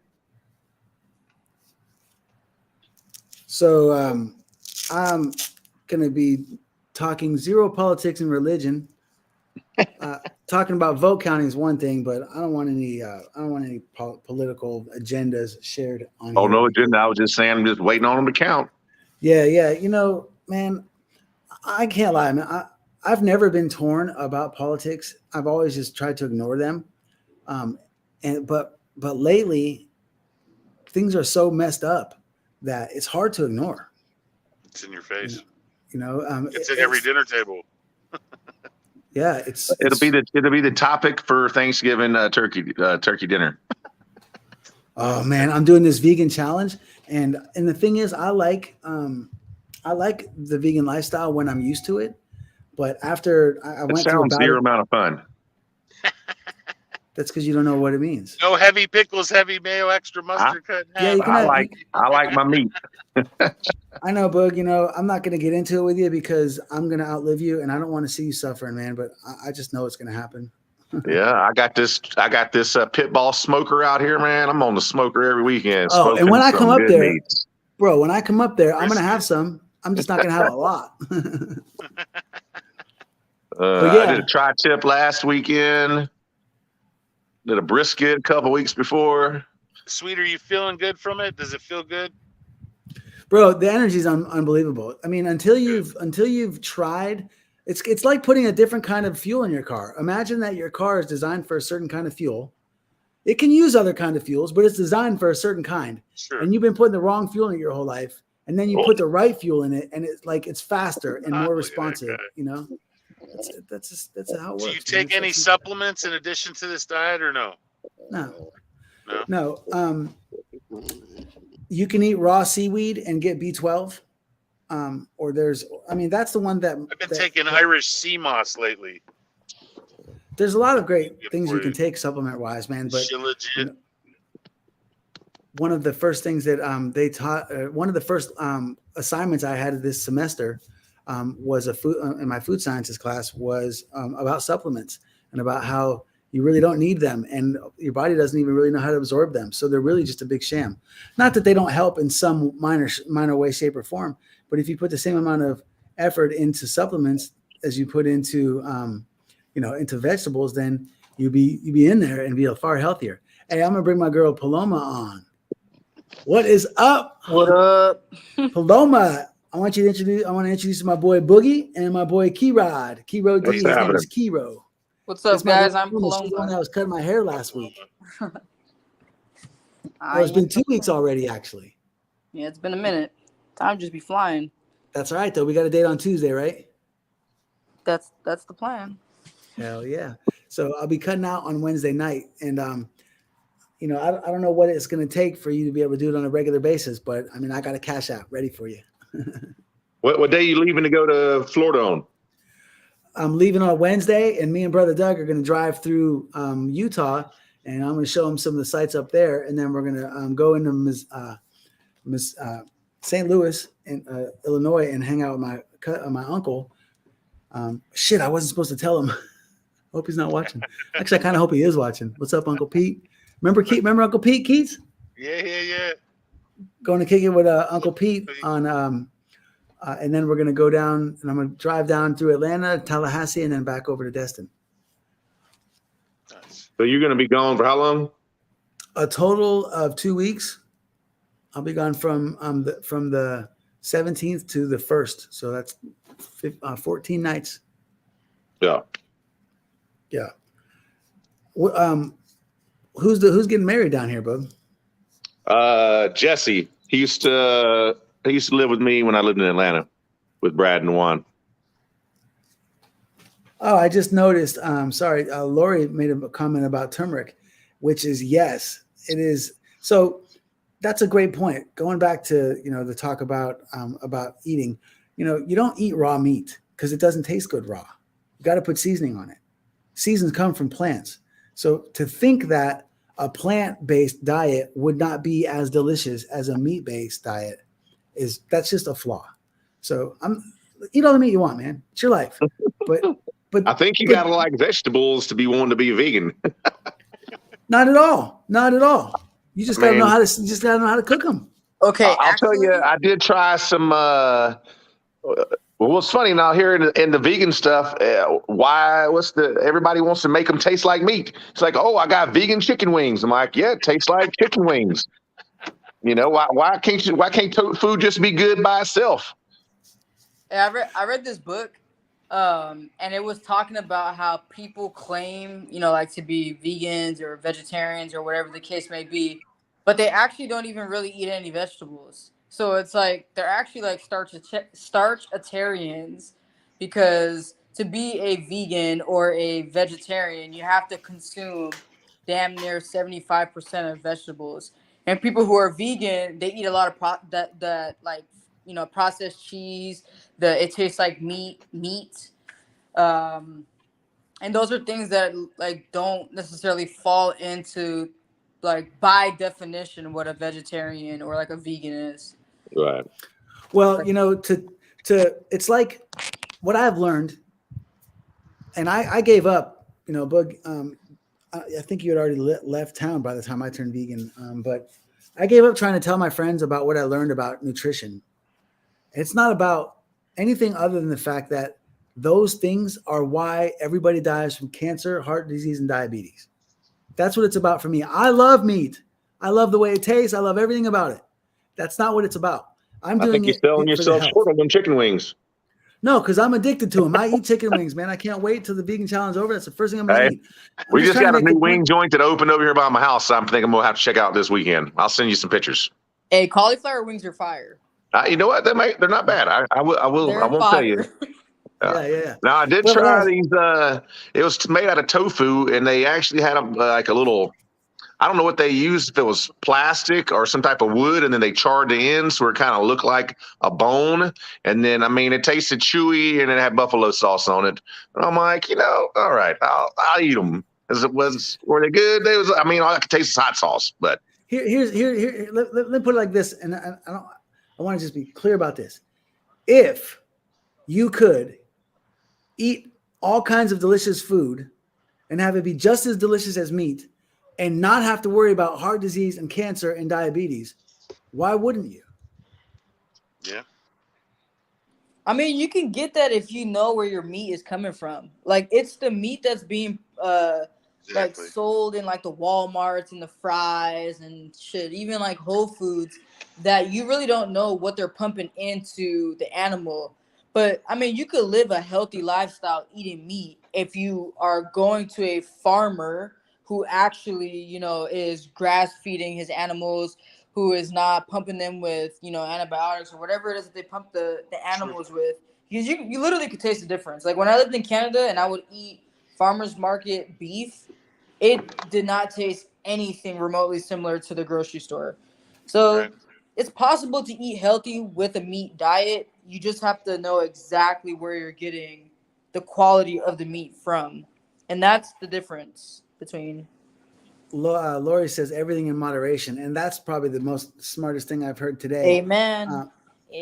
Speaker 2: So I'm going to be talking zero politics and religion. Talking about vote counting is one thing, but I don't want any political agendas shared on
Speaker 5: Oh,
Speaker 2: here.
Speaker 5: no agenda. I was just saying I'm just waiting on them to count.
Speaker 2: Yeah. Man, I can't lie, man. I've never been torn about politics. I've always just tried to ignore them. But lately things are so messed up that it's hard to ignore.
Speaker 4: It's in your face.
Speaker 2: It's
Speaker 4: at every dinner table.
Speaker 2: Yeah,
Speaker 5: It'll be the topic for Thanksgiving turkey dinner.
Speaker 2: Oh man, I'm doing this vegan challenge, and the thing is, I like the vegan lifestyle when I'm used to it, but after I went through
Speaker 5: sounds zero amount of fun.
Speaker 2: That's because you don't know what it means.
Speaker 4: No heavy pickles, heavy mayo, extra mustard cut.
Speaker 2: Yeah, you can
Speaker 5: I like my meat.
Speaker 2: I know, Boog. I'm not going to get into it with you because I'm going to outlive you, and I don't want to see you suffering, man. But I just know it's going to happen.
Speaker 5: Yeah, I got this pit ball smoker out here, man. I'm on the smoker every weekend.
Speaker 2: Oh, and when I come up there,
Speaker 5: meats.
Speaker 2: bro, I'm going to have some. I'm just not going to have a lot.
Speaker 5: I did a tri-tip last weekend. Did a brisket a couple weeks before.
Speaker 4: Sweet, are you feeling good from it? Does it feel good?
Speaker 2: Bro, the energy is unbelievable. I mean, until you've tried, it's like putting a different kind of fuel in your car. Imagine that your car is designed for a certain kind of fuel. It can use other kind of fuels, but it's designed for a certain kind.
Speaker 4: Sure.
Speaker 2: And you've been putting the wrong fuel in it your whole life, and then you put the right fuel in it, and it's faster and more responsive. You know, that's how it works.
Speaker 4: Do you take any supplements in addition to this diet, or no?
Speaker 2: No. You can eat raw seaweed and get B12. Or that's the one that
Speaker 4: I've been taking Irish sea moss lately.
Speaker 2: There's a lot of great things you can take supplement wise, man. But one of the first things that they taught, one of the first assignments I had this semester was in my food sciences class was about supplements and about how you really don't need them, and your body doesn't even really know how to absorb them. So they're really just a big sham. Not that they don't help in some minor way, shape, or form, but if you put the same amount of effort into supplements as you put into into vegetables, then you'd be in there and be far healthier. Hey, I'm gonna bring my girl Paloma on. What is up?
Speaker 6: What up?
Speaker 2: Paloma, I want to introduce my boy Boogie and my boy Keyrod. Keyrod D, his name is Kiro.
Speaker 6: What's up, guys? I'm Paloma.
Speaker 2: She's the one that was cutting my hair last week. It's been 2 weeks already, actually.
Speaker 6: Yeah, it's been a minute. Time just be flying.
Speaker 2: That's all right, though. We got a date on Tuesday, right?
Speaker 6: That's the plan.
Speaker 2: Hell yeah. So I'll be cutting out on Wednesday night. And, I don't know what it's going to take for you to be able to do it on a regular basis, but, I mean, I got a cash out ready for you.
Speaker 5: What day are you leaving to go to Florida on?
Speaker 2: I'm leaving on Wednesday, and me and Brother Doug are going to drive through Utah, and I'm going to show him some of the sites up there, and then we're going to go into St. Louis in Illinois and hang out with my uncle. Shit, I wasn't supposed to tell him. Hope he's not watching. Actually, I kind of hope he is watching. What's up, Uncle Pete? Remember Uncle Pete Keats?
Speaker 4: Yeah.
Speaker 2: Going to kick it with Uncle Pete on and then we're going to go down, and I'm going to drive down through Atlanta, Tallahassee, and then back over to Destin.
Speaker 4: Nice.
Speaker 5: So you're going to be gone for how long?
Speaker 2: A total of 2 weeks. I'll be gone from the 17th to the 1st. So that's 14 nights.
Speaker 5: Yeah.
Speaker 2: Yeah. Who's getting married down here, bub?
Speaker 5: Jesse. He used to live with me when I lived in Atlanta with Brad and Juan.
Speaker 2: Oh, I just noticed. Sorry, Lori made a comment about turmeric, which is yes, it is. So that's a great point. Going back to the talk about eating, you don't eat raw meat because it doesn't taste good raw. You got to put seasoning on it. Seasons come from plants. So to think that a plant-based diet would not be as delicious as a meat-based diet that's just a flaw. So eat all the meat you want, man. It's your life. But
Speaker 5: I think you gotta like vegetables to be wanting to be a vegan.
Speaker 2: Not at all. Not at all. You just gotta know how to cook them.
Speaker 6: Okay,
Speaker 5: I'll tell you, I did try some. Well, what's funny now here in the vegan stuff? Everybody wants to make them taste like meat. It's like, oh, I got vegan chicken wings. I'm like, yeah, it tastes like chicken wings. Why can't food just be good by itself?
Speaker 6: I read this book, and it was talking about how people claim, like to be vegans or vegetarians or whatever the case may be, but they actually don't even really eat any vegetables. So it's like they're actually like starch-atarians, because to be a vegan or a vegetarian, you have to consume damn near 75% of vegetables. And people who are vegan, they eat a lot of processed cheese. It tastes like meat. And those are things that like don't necessarily fall into like by definition what a vegetarian or like a vegan is.
Speaker 5: Right.
Speaker 2: Well, it's like what I've learned, and I gave up. Bug. I think you had already left town by the time I turned vegan. But I gave up trying to tell my friends about what I learned about nutrition. It's not about anything other than the fact that those things are why everybody dies from cancer, heart disease, and diabetes. That's what it's about for me. I love meat. I love the way it tastes. I love everything about it. That's not what it's about. I'm
Speaker 5: I
Speaker 2: doing
Speaker 5: think you're
Speaker 2: it
Speaker 5: selling
Speaker 2: for the
Speaker 5: yourself
Speaker 2: health.
Speaker 5: short on them chicken wings.
Speaker 2: No, because I'm addicted to them. I eat chicken wings, man. I can't wait till the vegan challenge is over. That's the first thing I'm going
Speaker 5: Hey,
Speaker 2: to eat. I'm
Speaker 5: we just
Speaker 2: trying to
Speaker 5: got a
Speaker 2: make the
Speaker 5: new wing
Speaker 2: point.
Speaker 5: joint that opened over here by my house. So I'm thinking we'll have to check out this weekend. I'll send you some pictures.
Speaker 6: Hey, cauliflower wings are fire.
Speaker 5: You know what? They're not bad. I
Speaker 6: They're
Speaker 5: won't tell you.
Speaker 6: fire.
Speaker 2: Yeah.
Speaker 5: Now I did
Speaker 2: Well,
Speaker 5: try
Speaker 2: that's-
Speaker 5: these. It was made out of tofu, and they actually had like a little. I don't know what they used. If it was plastic or some type of wood, and then they charred the ends where it kind of looked like a bone. And then I mean, it tasted chewy, and it had buffalo sauce on it. And I'm like, all right, I'll eat them. Were they good? They was. I mean, all I could taste is hot sauce. But
Speaker 2: Here. Let me put it like this, and I want to just be clear about this. If you could eat all kinds of delicious food and have it be just as delicious as meat, and not have to worry about heart disease and cancer and diabetes, why wouldn't you?
Speaker 4: Yeah.
Speaker 6: I mean, you can get that if you know where your meat is coming from. Like, it's the meat that's being like
Speaker 4: Exactly.
Speaker 6: sold in like the Walmarts and the fries and shit, even like Whole Foods, that you really don't know what they're pumping into the animal. But I mean, you could live a healthy lifestyle eating meat if you are going to a farmer who actually, is grass feeding his animals, who is not pumping them with, antibiotics or whatever it is that they pump the animals with. Because you literally could taste the difference. Like when I lived in Canada and I would eat farmer's market beef, it did not taste anything remotely similar to the grocery store. So
Speaker 4: Right.
Speaker 6: it's possible to eat healthy with a meat diet. You just have to know exactly where you're getting the quality of the meat from. And that's the difference between.
Speaker 2: Lori says everything in moderation, and that's probably the most smartest thing I've heard today.
Speaker 6: Amen.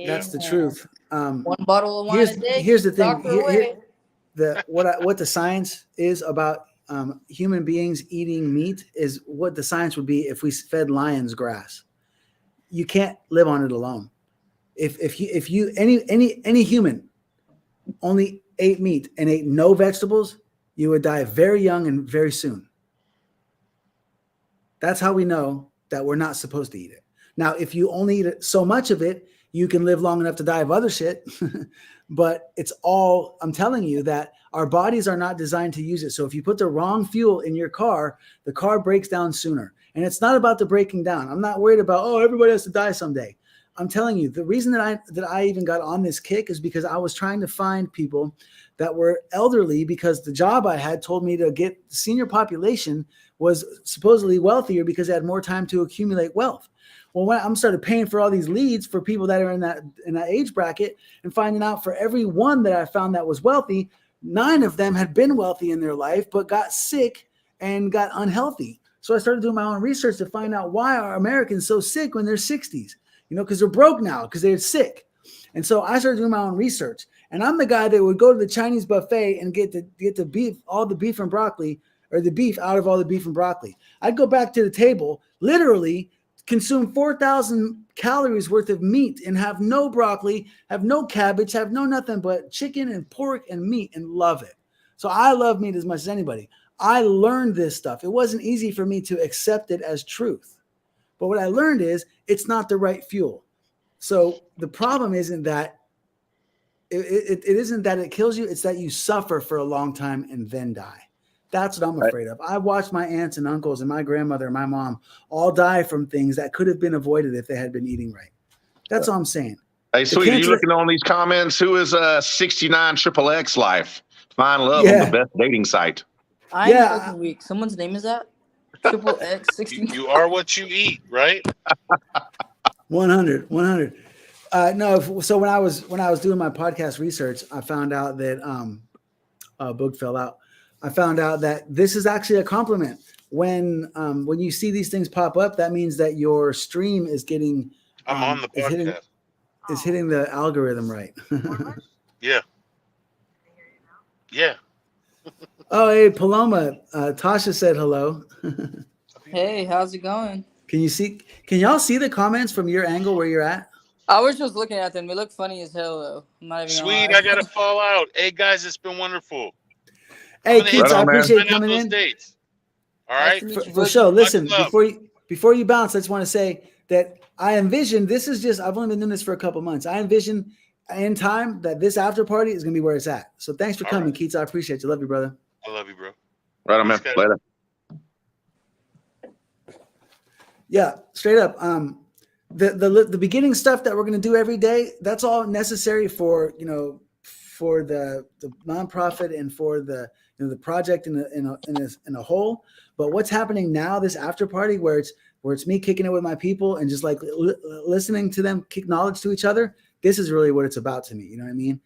Speaker 2: That's the
Speaker 6: Amen.
Speaker 2: truth.
Speaker 6: One bottle of wine
Speaker 2: Here's
Speaker 6: a day.
Speaker 2: here's the
Speaker 6: keeps the
Speaker 2: thing.
Speaker 6: doctor away.
Speaker 2: What the science is about human beings eating meat is what the science would be if we fed lions grass. You can't live on it alone. If you any human only ate meat and ate no vegetables, you would die very young and very soon. That's how we know that we're not supposed to eat it. Now, if you only eat so much of it, you can live long enough to die of other shit. But it's all, I'm telling you that our bodies are not designed to use it. So if you put the wrong fuel in your car, the car breaks down sooner. And it's not about the breaking down. I'm not worried about, everybody has to die someday. I'm telling you, the reason that I even got on this kick is because I was trying to find people that were elderly, because the job I had told me to get the senior population was supposedly wealthier because they had more time to accumulate wealth. Well, when I'm started paying for all these leads for people that are in that age bracket, and finding out for every one that I found that was wealthy, 9 of them had been wealthy in their life, but got sick and got unhealthy. So I started doing my own research to find out why are Americans so sick when they're 60s, because they're broke now, because they're sick. And so I started doing my own research, and I'm the guy that would go to the Chinese buffet and get the beef, all the beef and broccoli, or the beef out of all the beef and broccoli. I'd go back to the table, literally consume 4,000 calories worth of meat and have no broccoli, have no cabbage, have no nothing but chicken and pork and meat, and love it. So I love meat as much as anybody. I learned this stuff. It wasn't easy for me to accept it as truth. But what I learned is it's not the right fuel. So the problem isn't that it isn't that it kills you. It's that you suffer for a long time and then die. That's what I'm afraid of. I watched my aunts and uncles and my grandmother and my mom all die from things that could have been avoided if they had been eating right. That's all I'm saying.
Speaker 5: Hey, sweet, are you looking on these comments? Who is 69 Triple X Life? Find love on the best dating site.
Speaker 6: I'm fucking weak. Someone's name is that? Triple X 60.
Speaker 4: You are what you eat, right?
Speaker 2: 100. No, so when I was doing my podcast research, I found out that Boog fell out. I found out that this is actually a compliment. When you see these things pop up, that means that your stream is getting
Speaker 4: I'm on the podcast.
Speaker 2: Is hitting the algorithm right.
Speaker 4: Yeah. Yeah.
Speaker 2: Oh, hey, Paloma. Tasha said hello.
Speaker 6: Hey, how's it going?
Speaker 2: Can y'all see the comments from your angle where you're at?
Speaker 6: I was just looking at them. They look funny as hell, though. I'm not even
Speaker 4: Sweet,
Speaker 6: gonna lie.
Speaker 4: I gotta fall out. Hey guys, it's been wonderful.
Speaker 2: Hey, Keats, I appreciate you coming in.
Speaker 4: Dates. All
Speaker 6: Nice
Speaker 4: right.
Speaker 6: to meet you,
Speaker 2: For
Speaker 6: Boogie.
Speaker 2: sure. Listen,
Speaker 4: love.
Speaker 2: before you bounce, I just want to say that I envision this is just I've only been doing this for a couple months. I envision in time that this after party is gonna be where it's at. So thanks for
Speaker 4: All
Speaker 2: coming,
Speaker 4: right.
Speaker 2: Keats. I appreciate you. Love you, brother.
Speaker 4: I love you, bro.
Speaker 5: Right on, man.
Speaker 4: Peace, guys.
Speaker 5: Later.
Speaker 2: Yeah, straight up. The beginning stuff that we're gonna do every day, that's all necessary for for the nonprofit and for the the project in a whole. But what's happening now, this after party where it's me kicking it with my people and just like listening to them kick knowledge to each other, this is really what it's about to me. You know what I mean?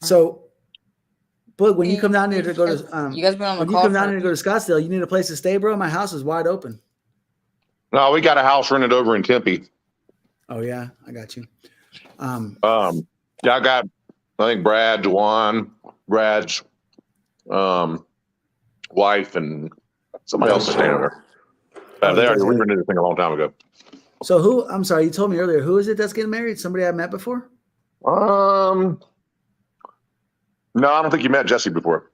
Speaker 2: So, Boog, when you come down here to go to
Speaker 6: you guys been on the
Speaker 2: when you
Speaker 6: call
Speaker 2: come down
Speaker 6: for-
Speaker 2: here to go to Scottsdale, you need a place to stay, bro. My house is wide open.
Speaker 5: No, we got a house rented over in Tempe.
Speaker 2: Oh yeah, I got you.
Speaker 5: Yeah, I got, I think Brad, Juwan, Brad's wife, and somebody else is staying over there. They already rented this thing a long time ago.
Speaker 2: So who? I'm sorry, you told me earlier. Who is it that's getting married? Somebody I've met before?
Speaker 5: No, I don't think you met Jesse before.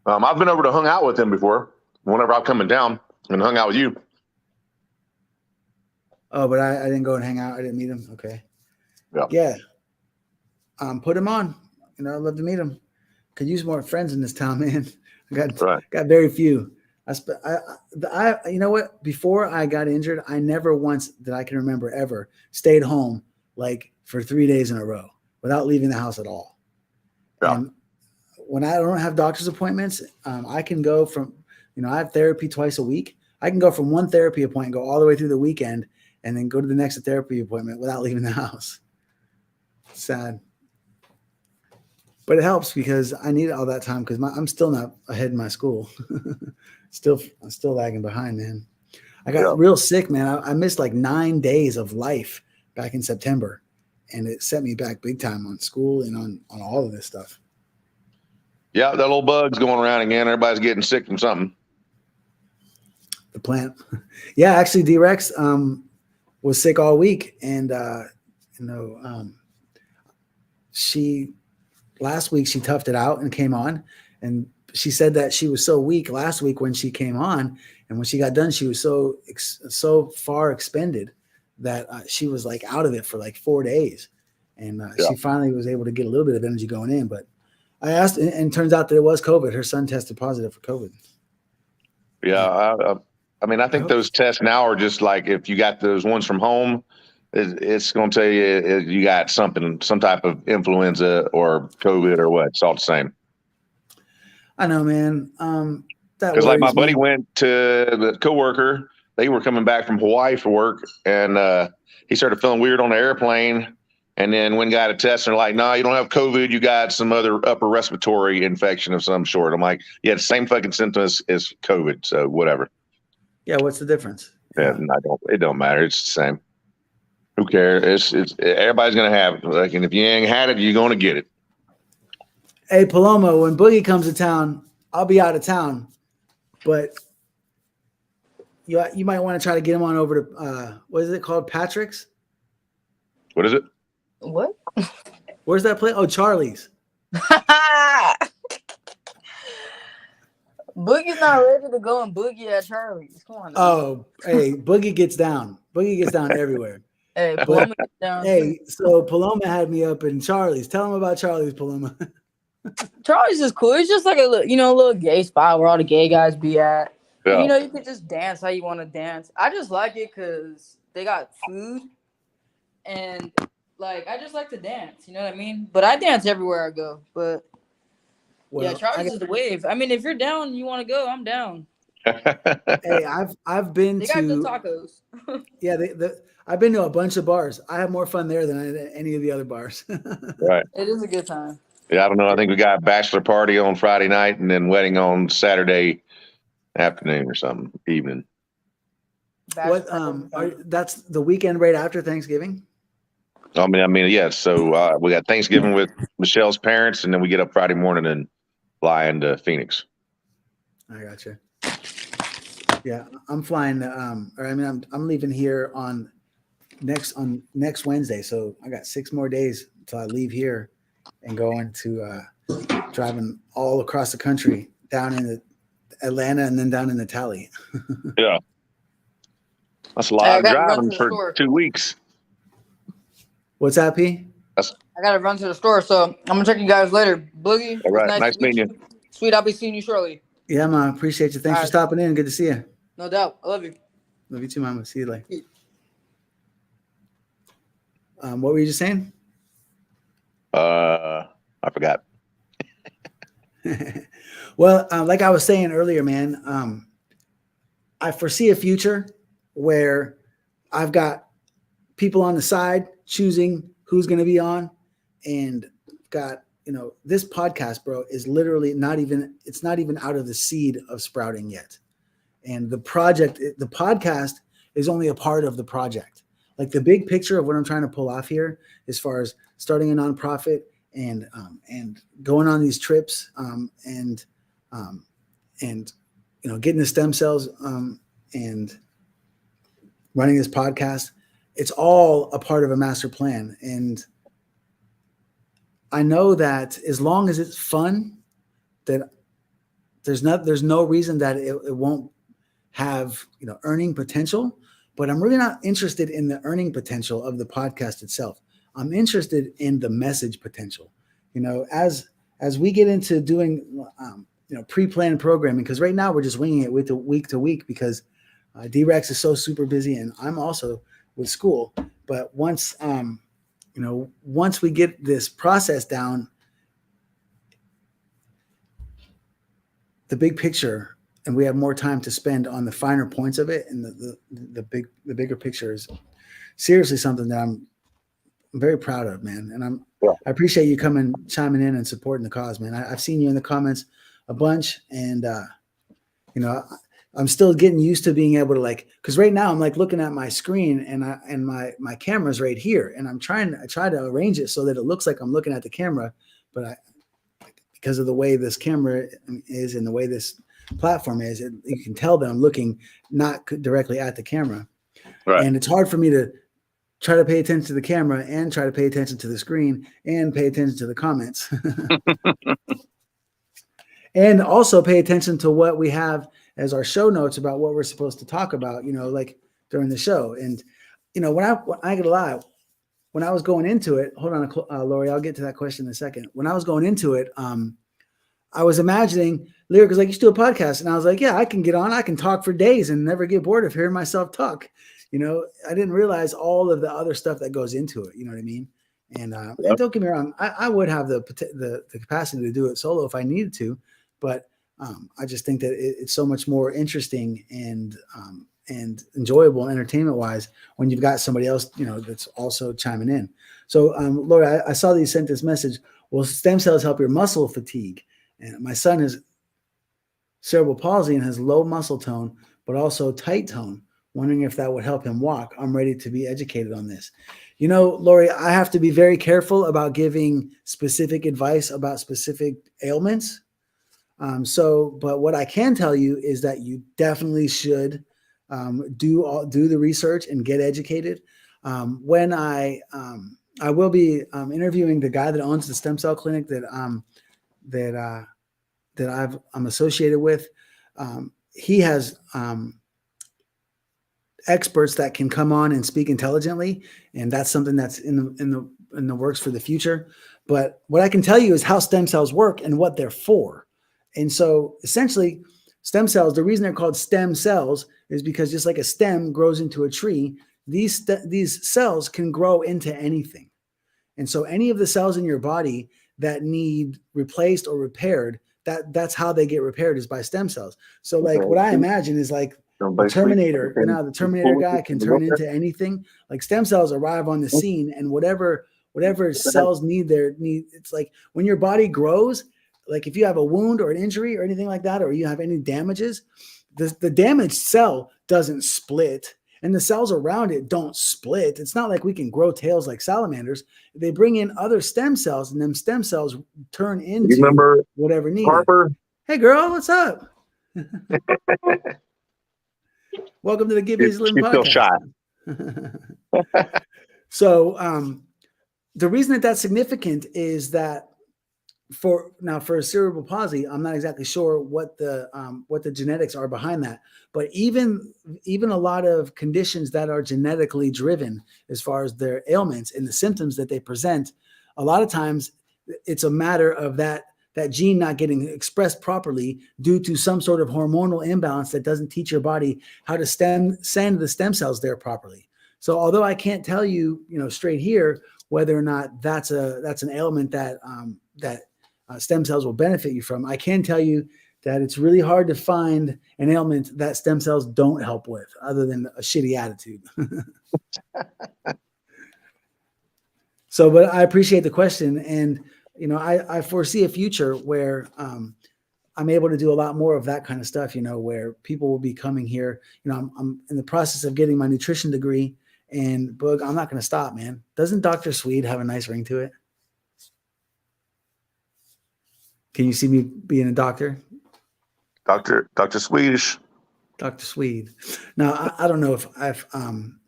Speaker 5: I've been over to hung out with him before. Whenever I'm coming down and hung out with you.
Speaker 2: Oh, but I didn't go and hang out. I didn't meet him. Okay.
Speaker 5: Yeah.
Speaker 2: Yeah. Put him on. I'd love to meet him. Could use more friends in this town, man. I got very few. You know what? Before I got injured, I never once that I can remember ever stayed home like for 3 days in a row without leaving the house at all.
Speaker 5: Yeah.
Speaker 2: And when I don't have doctor's appointments, I can go from, I have therapy twice a week. I can go from one therapy appointment, go all the way through the weekend, and then go to the next therapy appointment without leaving the house. Sad. But it helps because I need all that time because I'm still not ahead in my school. I'm still lagging behind, man. I got real sick, man. I missed like 9 days of life back in September, and it set me back big time on school and on all of this stuff.
Speaker 5: Yeah, that little bug's going around again. Everybody's getting sick from something.
Speaker 2: The plant. Yeah, actually, D-Rex was sick all week, and last week she toughed it out and came on, and she said that she was so weak last week when she came on, and when she got done, she was so far expended that she was like out of it for like 4 days, and she finally was able to get a little bit of energy going in. But I asked, and it turns out that it was COVID. Her son tested positive for COVID.
Speaker 5: Yeah, I mean, I think those tests now are just like if you got those ones from home, it's going to tell you you got some type of influenza or COVID or what. It's all the same.
Speaker 2: I know, man.
Speaker 5: Because like my buddy went to the coworker, they were coming back from Hawaii for work, and he started feeling weird on the airplane. And then when got a test, and they're like, "No, you don't have COVID. You got some other upper respiratory infection of some sort." I'm like, "Yeah, the same fucking symptoms as COVID. So whatever."
Speaker 2: Yeah, what's the difference?
Speaker 5: Yeah, it don't matter. It's the same. Who cares? It's everybody's gonna have it. Like, and if you ain't had it, you're gonna get it.
Speaker 2: Hey, Paloma, when Boogie comes to town, I'll be out of town, but you might want to try to get him on over to what is it called? Patrick's?
Speaker 5: What is it?
Speaker 6: What?
Speaker 2: Where's that place? Oh, Charlie's.
Speaker 6: Boogie's not ready to go and boogie at Charlie's. Come on. Now.
Speaker 2: Oh, hey, Boogie gets down. Boogie gets down everywhere.
Speaker 6: Hey, Paloma gets down.
Speaker 2: Hey, so Paloma had me up in Charlie's. Tell him about Charlie's, Paloma.
Speaker 6: Charlie's is cool. It's just like a little gay spot where all the gay guys be at.
Speaker 5: Yeah.
Speaker 6: And, you can just dance how you want to dance. I just like it because they got food, and like I just like to dance. You know what I mean? But I dance everywhere I go. But
Speaker 2: Well,
Speaker 6: yeah, Charlie's is the wave. I mean, if you're down, you want to go, I'm down.
Speaker 2: Hey, I've been
Speaker 6: They
Speaker 2: to
Speaker 6: got good tacos.
Speaker 2: yeah. I've been to a bunch of bars. I have more fun there than any of the other bars.
Speaker 5: Right.
Speaker 6: It is a good time.
Speaker 5: Yeah, I don't know. I think we got a bachelor party on Friday night and then wedding on Saturday afternoon or something, evening.
Speaker 2: What that's the weekend right after Thanksgiving?
Speaker 5: I mean, yeah. So we got Thanksgiving with Michelle's parents, and then we get up Friday morning and fly into Phoenix.
Speaker 2: I gotcha. Yeah, I'm flying. I'm leaving here on next Wednesday. So I got 6 more days until I leave here, and going to driving all across the country, down in Atlanta and then down in Tally.
Speaker 5: Yeah. That's a
Speaker 6: Hey, I
Speaker 5: lot of
Speaker 6: gotta run to
Speaker 5: driving
Speaker 6: the
Speaker 5: for
Speaker 6: store.
Speaker 5: 2 weeks.
Speaker 2: What's that, P?
Speaker 6: I gotta run to the store, so I'm gonna check you guys later. Boogie,
Speaker 5: All
Speaker 6: it's
Speaker 5: right. Nice
Speaker 6: to meet
Speaker 5: meeting
Speaker 6: you. Sweet, I'll be seeing you shortly.
Speaker 2: Yeah, man. Appreciate you. Thanks
Speaker 6: All
Speaker 2: for
Speaker 6: right.
Speaker 2: stopping in. Good to see you.
Speaker 6: No doubt. I love you.
Speaker 2: Love you too, Mama. See you later. What were you just saying?
Speaker 5: I forgot.
Speaker 2: Well, like I was saying earlier, man, I foresee a future where I've got people on the side choosing who's going to be on, and got, this podcast, bro, is literally it's not even out of the seed of sprouting yet. And the podcast is only a part of the project. Like the big picture of what I'm trying to pull off here, as far as starting a nonprofit and going on these trips, and getting the stem cells, and running this podcast, it's all a part of a master plan. And I know that as long as it's fun, that there's no reason that it won't have earning potential. But I'm really not interested in the earning potential of the podcast itself. I'm interested in the message potential. As we get into doing pre-planned programming, because right now we're just winging it with week to week, because D-Rex is so super busy, and I'm also with school. But once we get this process down, the big picture, and we have more time to spend on the finer points of it, and the bigger picture is seriously something that I'm very proud of, man. And I appreciate you chiming in and supporting the cause, man. I've seen you in the comments a bunch, and I'm still getting used to being able to, because right now I'm looking at my screen, and my camera's right here, and I try to arrange it so that it looks like I'm looking at the camera, but because of the way this camera is and the way this platform is, you can tell that I'm looking not directly at the camera.
Speaker 5: Right.
Speaker 2: And it's hard for me to try to pay attention to the camera and try to pay attention to the screen and pay attention to the comments. And also pay attention to what we have as our show notes about what we're supposed to talk about, during the show. And, when I gotta lie, when I was going into it, hold on, Lori, I'll get to that question in a second. When I was going into it, I was imagining Lyric was like, you should do a podcast. And I was like, yeah, I can get on. I can talk for days and never get bored of hearing myself talk. I didn't realize all of the other stuff that goes into it. You know what I mean? And, and don't get me wrong, I would have the capacity to do it solo if I needed to, but I just think that it's so much more interesting and enjoyable entertainment wise when you've got somebody else, that's also chiming in. So, Laura, I saw that you sent this message. Will stem cells help your muscle fatigue? And my son has cerebral palsy and has low muscle tone, but also tight tone. Wondering if that would help him walk. I'm ready to be educated on this. Lori, I have to be very careful about giving specific advice about specific ailments. But what I can tell you is that you definitely should do the research and get educated. When I will be interviewing the guy that owns the stem cell clinic that I'm associated with. He has experts that can come on and speak intelligently, and that's something that's in the works for the future. But what I can tell you is how stem cells work and what they're for. And so essentially, stem cells, the reason they're called stem cells is because just like a stem grows into a tree, these cells can grow into anything. And so any of the cells in your body that need replaced or repaired, that's how they get repaired, is by stem cells. So what I imagine is the Terminator, the Terminator guy can turn into anything. Like stem cells arrive on the scene, and whatever cells need, it's like when your body grows, like if you have a wound or an injury or anything like that, or you have any damages, the damaged cell doesn't split, and the cells around it don't split. It's not like we can grow tails like salamanders. They bring in other stem cells, and them stem cells turn into whatever needed.
Speaker 5: Harper?
Speaker 2: Hey, girl, what's up? Welcome to the Git Bizzy Livin podcast.
Speaker 5: Still shy.
Speaker 2: So the reason that that's significant is that for cerebral palsy, I'm not exactly sure what the genetics are behind that, but even a lot of conditions that are genetically driven as far as their ailments and the symptoms that they present, a lot of times it's a matter of that gene not getting expressed properly due to some sort of hormonal imbalance that doesn't teach your body how to send the stem cells there properly. So although I can't tell you, straight here whether or not that's an ailment that stem cells will benefit you from, I can tell you that it's really hard to find an ailment that stem cells don't help with, other than a shitty attitude. So, but I appreciate the question, and I foresee a future where I'm able to do a lot more of that kind of stuff. Where people will be coming here. I'm in the process of getting my nutrition degree, and Boog, I'm not going to stop, man. Doesn't Dr. Swede have a nice ring to it? Can you see me being a doctor?
Speaker 5: Dr. Swedish.
Speaker 2: Dr. Swede. Now, I don't know if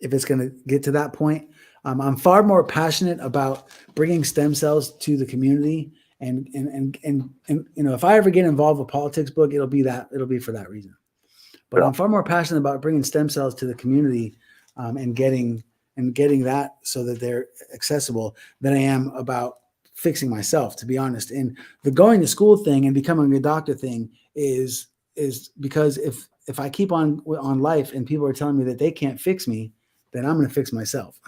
Speaker 2: it's going to get to that point. I'm far more passionate about bringing stem cells to the community, and if I ever get involved with politics, Boog, it'll be for that reason. But yeah. I'm far more passionate about bringing stem cells to the community and getting that so that they're accessible than I am about fixing myself, to be honest. And the going to school thing and becoming a doctor thing is because if I keep on life and people are telling me that they can't fix me, then I'm going to fix myself.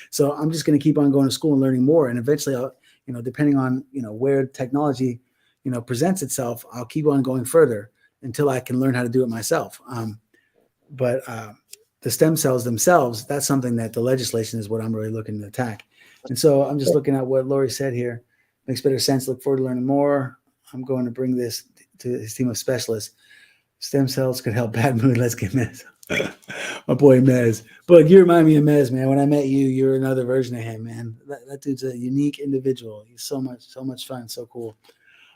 Speaker 2: So I'm just going to keep on going to school and learning more. And eventually I'll, depending on, where technology, presents itself, I'll keep on going further until I can learn how to do it myself. But the stem cells themselves, that's something that the legislation is what I'm really looking to attack. And so I'm just looking at what Lori said here. Makes better sense. Look forward to learning more. I'm going to bring this to his team of specialists. Stem cells could help bad mood. Let's get Mez. My boy Mez. But you remind me of Mez, man. When I met you, you're another version of him, man. That dude's a unique individual. He's so much fun, so cool.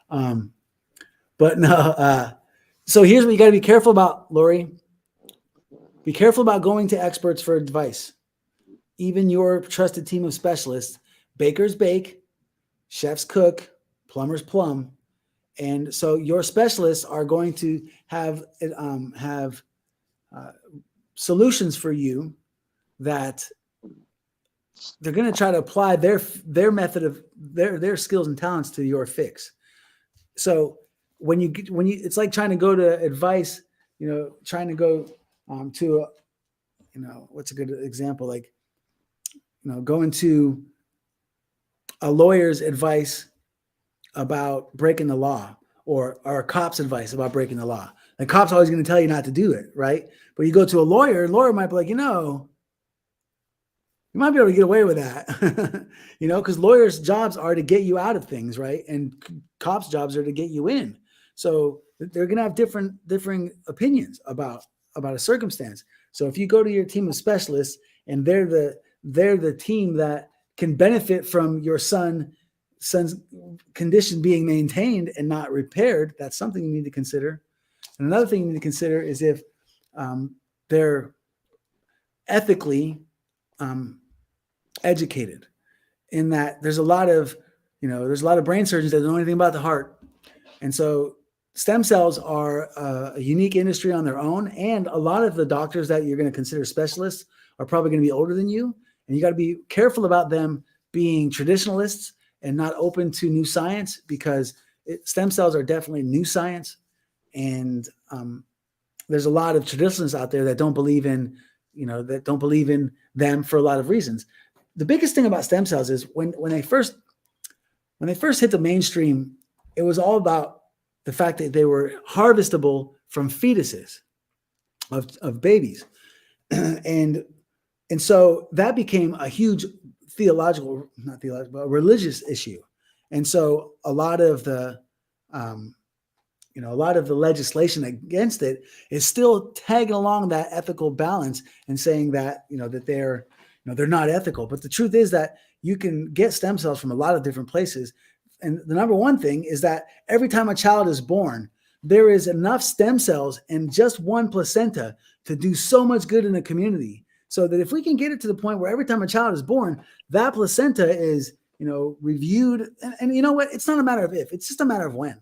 Speaker 2: But no, so here's what you got to be careful about, Lori. Be careful about going to experts for advice. Even your trusted team of specialists, bakers bake, chefs cook, plumbers plumb. And so your specialists are going to have solutions for you that they're going to try to apply their method of their skills and talents to your fix. So when you it's like trying to go to advice, trying to go to what's a good example? Like, going to a lawyer's advice about breaking the law, or a cop's advice about breaking the law. The cop's always going to tell you not to do it, right? But you go to a lawyer might be like, you might be able to get away with that, because lawyers' jobs are to get you out of things, right? And cops' jobs are to get you in. So they're going to have differing opinions about a circumstance. So if you go to your team of specialists and they're the team that can benefit from your son's condition being maintained and not repaired, that's something you need to consider. And another thing you need to consider is if they're ethically educated, in that there's a lot of brain surgeons that don't know anything about the heart. And so stem cells are a unique industry on their own. And a lot of the doctors that you're going to consider specialists are probably going to be older than you. And you got to be careful about them being traditionalists and not open to new science, because stem cells are definitely new science. And there's a lot of traditionalists out there that don't believe in them for a lot of reasons. The biggest thing about stem cells is when they first hit the mainstream, it was all about the fact that they were harvestable from fetuses of babies. And so that became a huge religious issue. And so a lot of the legislation against it is still tagging along that ethical balance and saying that, that they're not ethical. But the truth is that you can get stem cells from a lot of different places. And the number one thing is that every time a child is born, there is enough stem cells in just one placenta to do so much good in the community. So that if we can get it to the point where every time a child is born, that placenta is, reviewed. And you know what? It's not a matter of if, it's just a matter of when.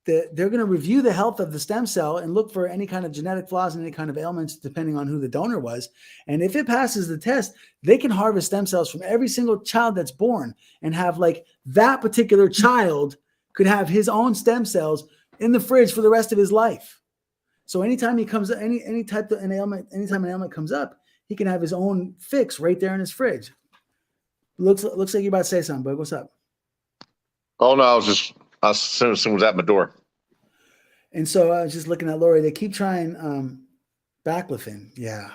Speaker 2: They're going to review the health of the stem cell and look for any kind of genetic flaws and any kind of ailments, depending on who the donor was. And if it passes the test, they can harvest stem cells from every single child that's born and have like that particular child could have his own stem cells in the fridge for the rest of his life. So anytime he comes, any type of an ailment, anytime an ailment comes up, he can have his own fix right there in his fridge. Looks like you're about to say something, bud. What's up?
Speaker 5: Oh no, I was someone was at my door.
Speaker 2: And so I was just looking at Lori. They keep trying baclofen. Yeah.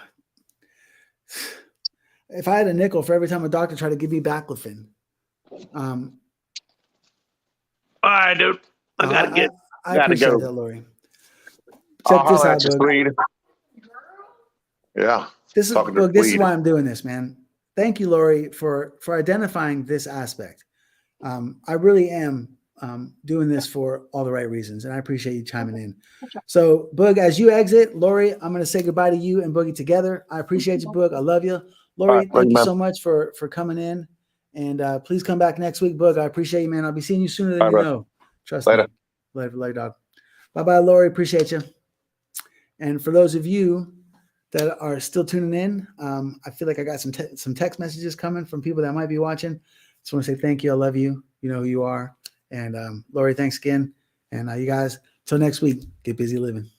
Speaker 2: If I had a nickel for every time a doctor tried to give me baclofen. All
Speaker 5: right, dude. I gotta
Speaker 2: I appreciate that, Lori.
Speaker 5: Check
Speaker 2: this out, Doug.
Speaker 5: Yeah.
Speaker 2: This is why I'm doing this, man. Thank you, Lori, for identifying this aspect. I really am doing this for all the right reasons, and I appreciate you chiming in. So, Boog, as you exit, Lori, I'm going to say goodbye to you and Boogie together. I appreciate you, Boog. I love you. Lori, thank you so much for coming in, and please come back next week, Boog. I appreciate you, man. I'll be seeing you sooner than you know. Trust me. Later, dog. Bye-bye, Lori. Appreciate you. And for those of you that are still tuning in, I feel like I got some text messages coming from people that might be watching. Just want to say thank you. I love you. You know who you are. And Lori, thanks again. And you guys, till next week, get busy living.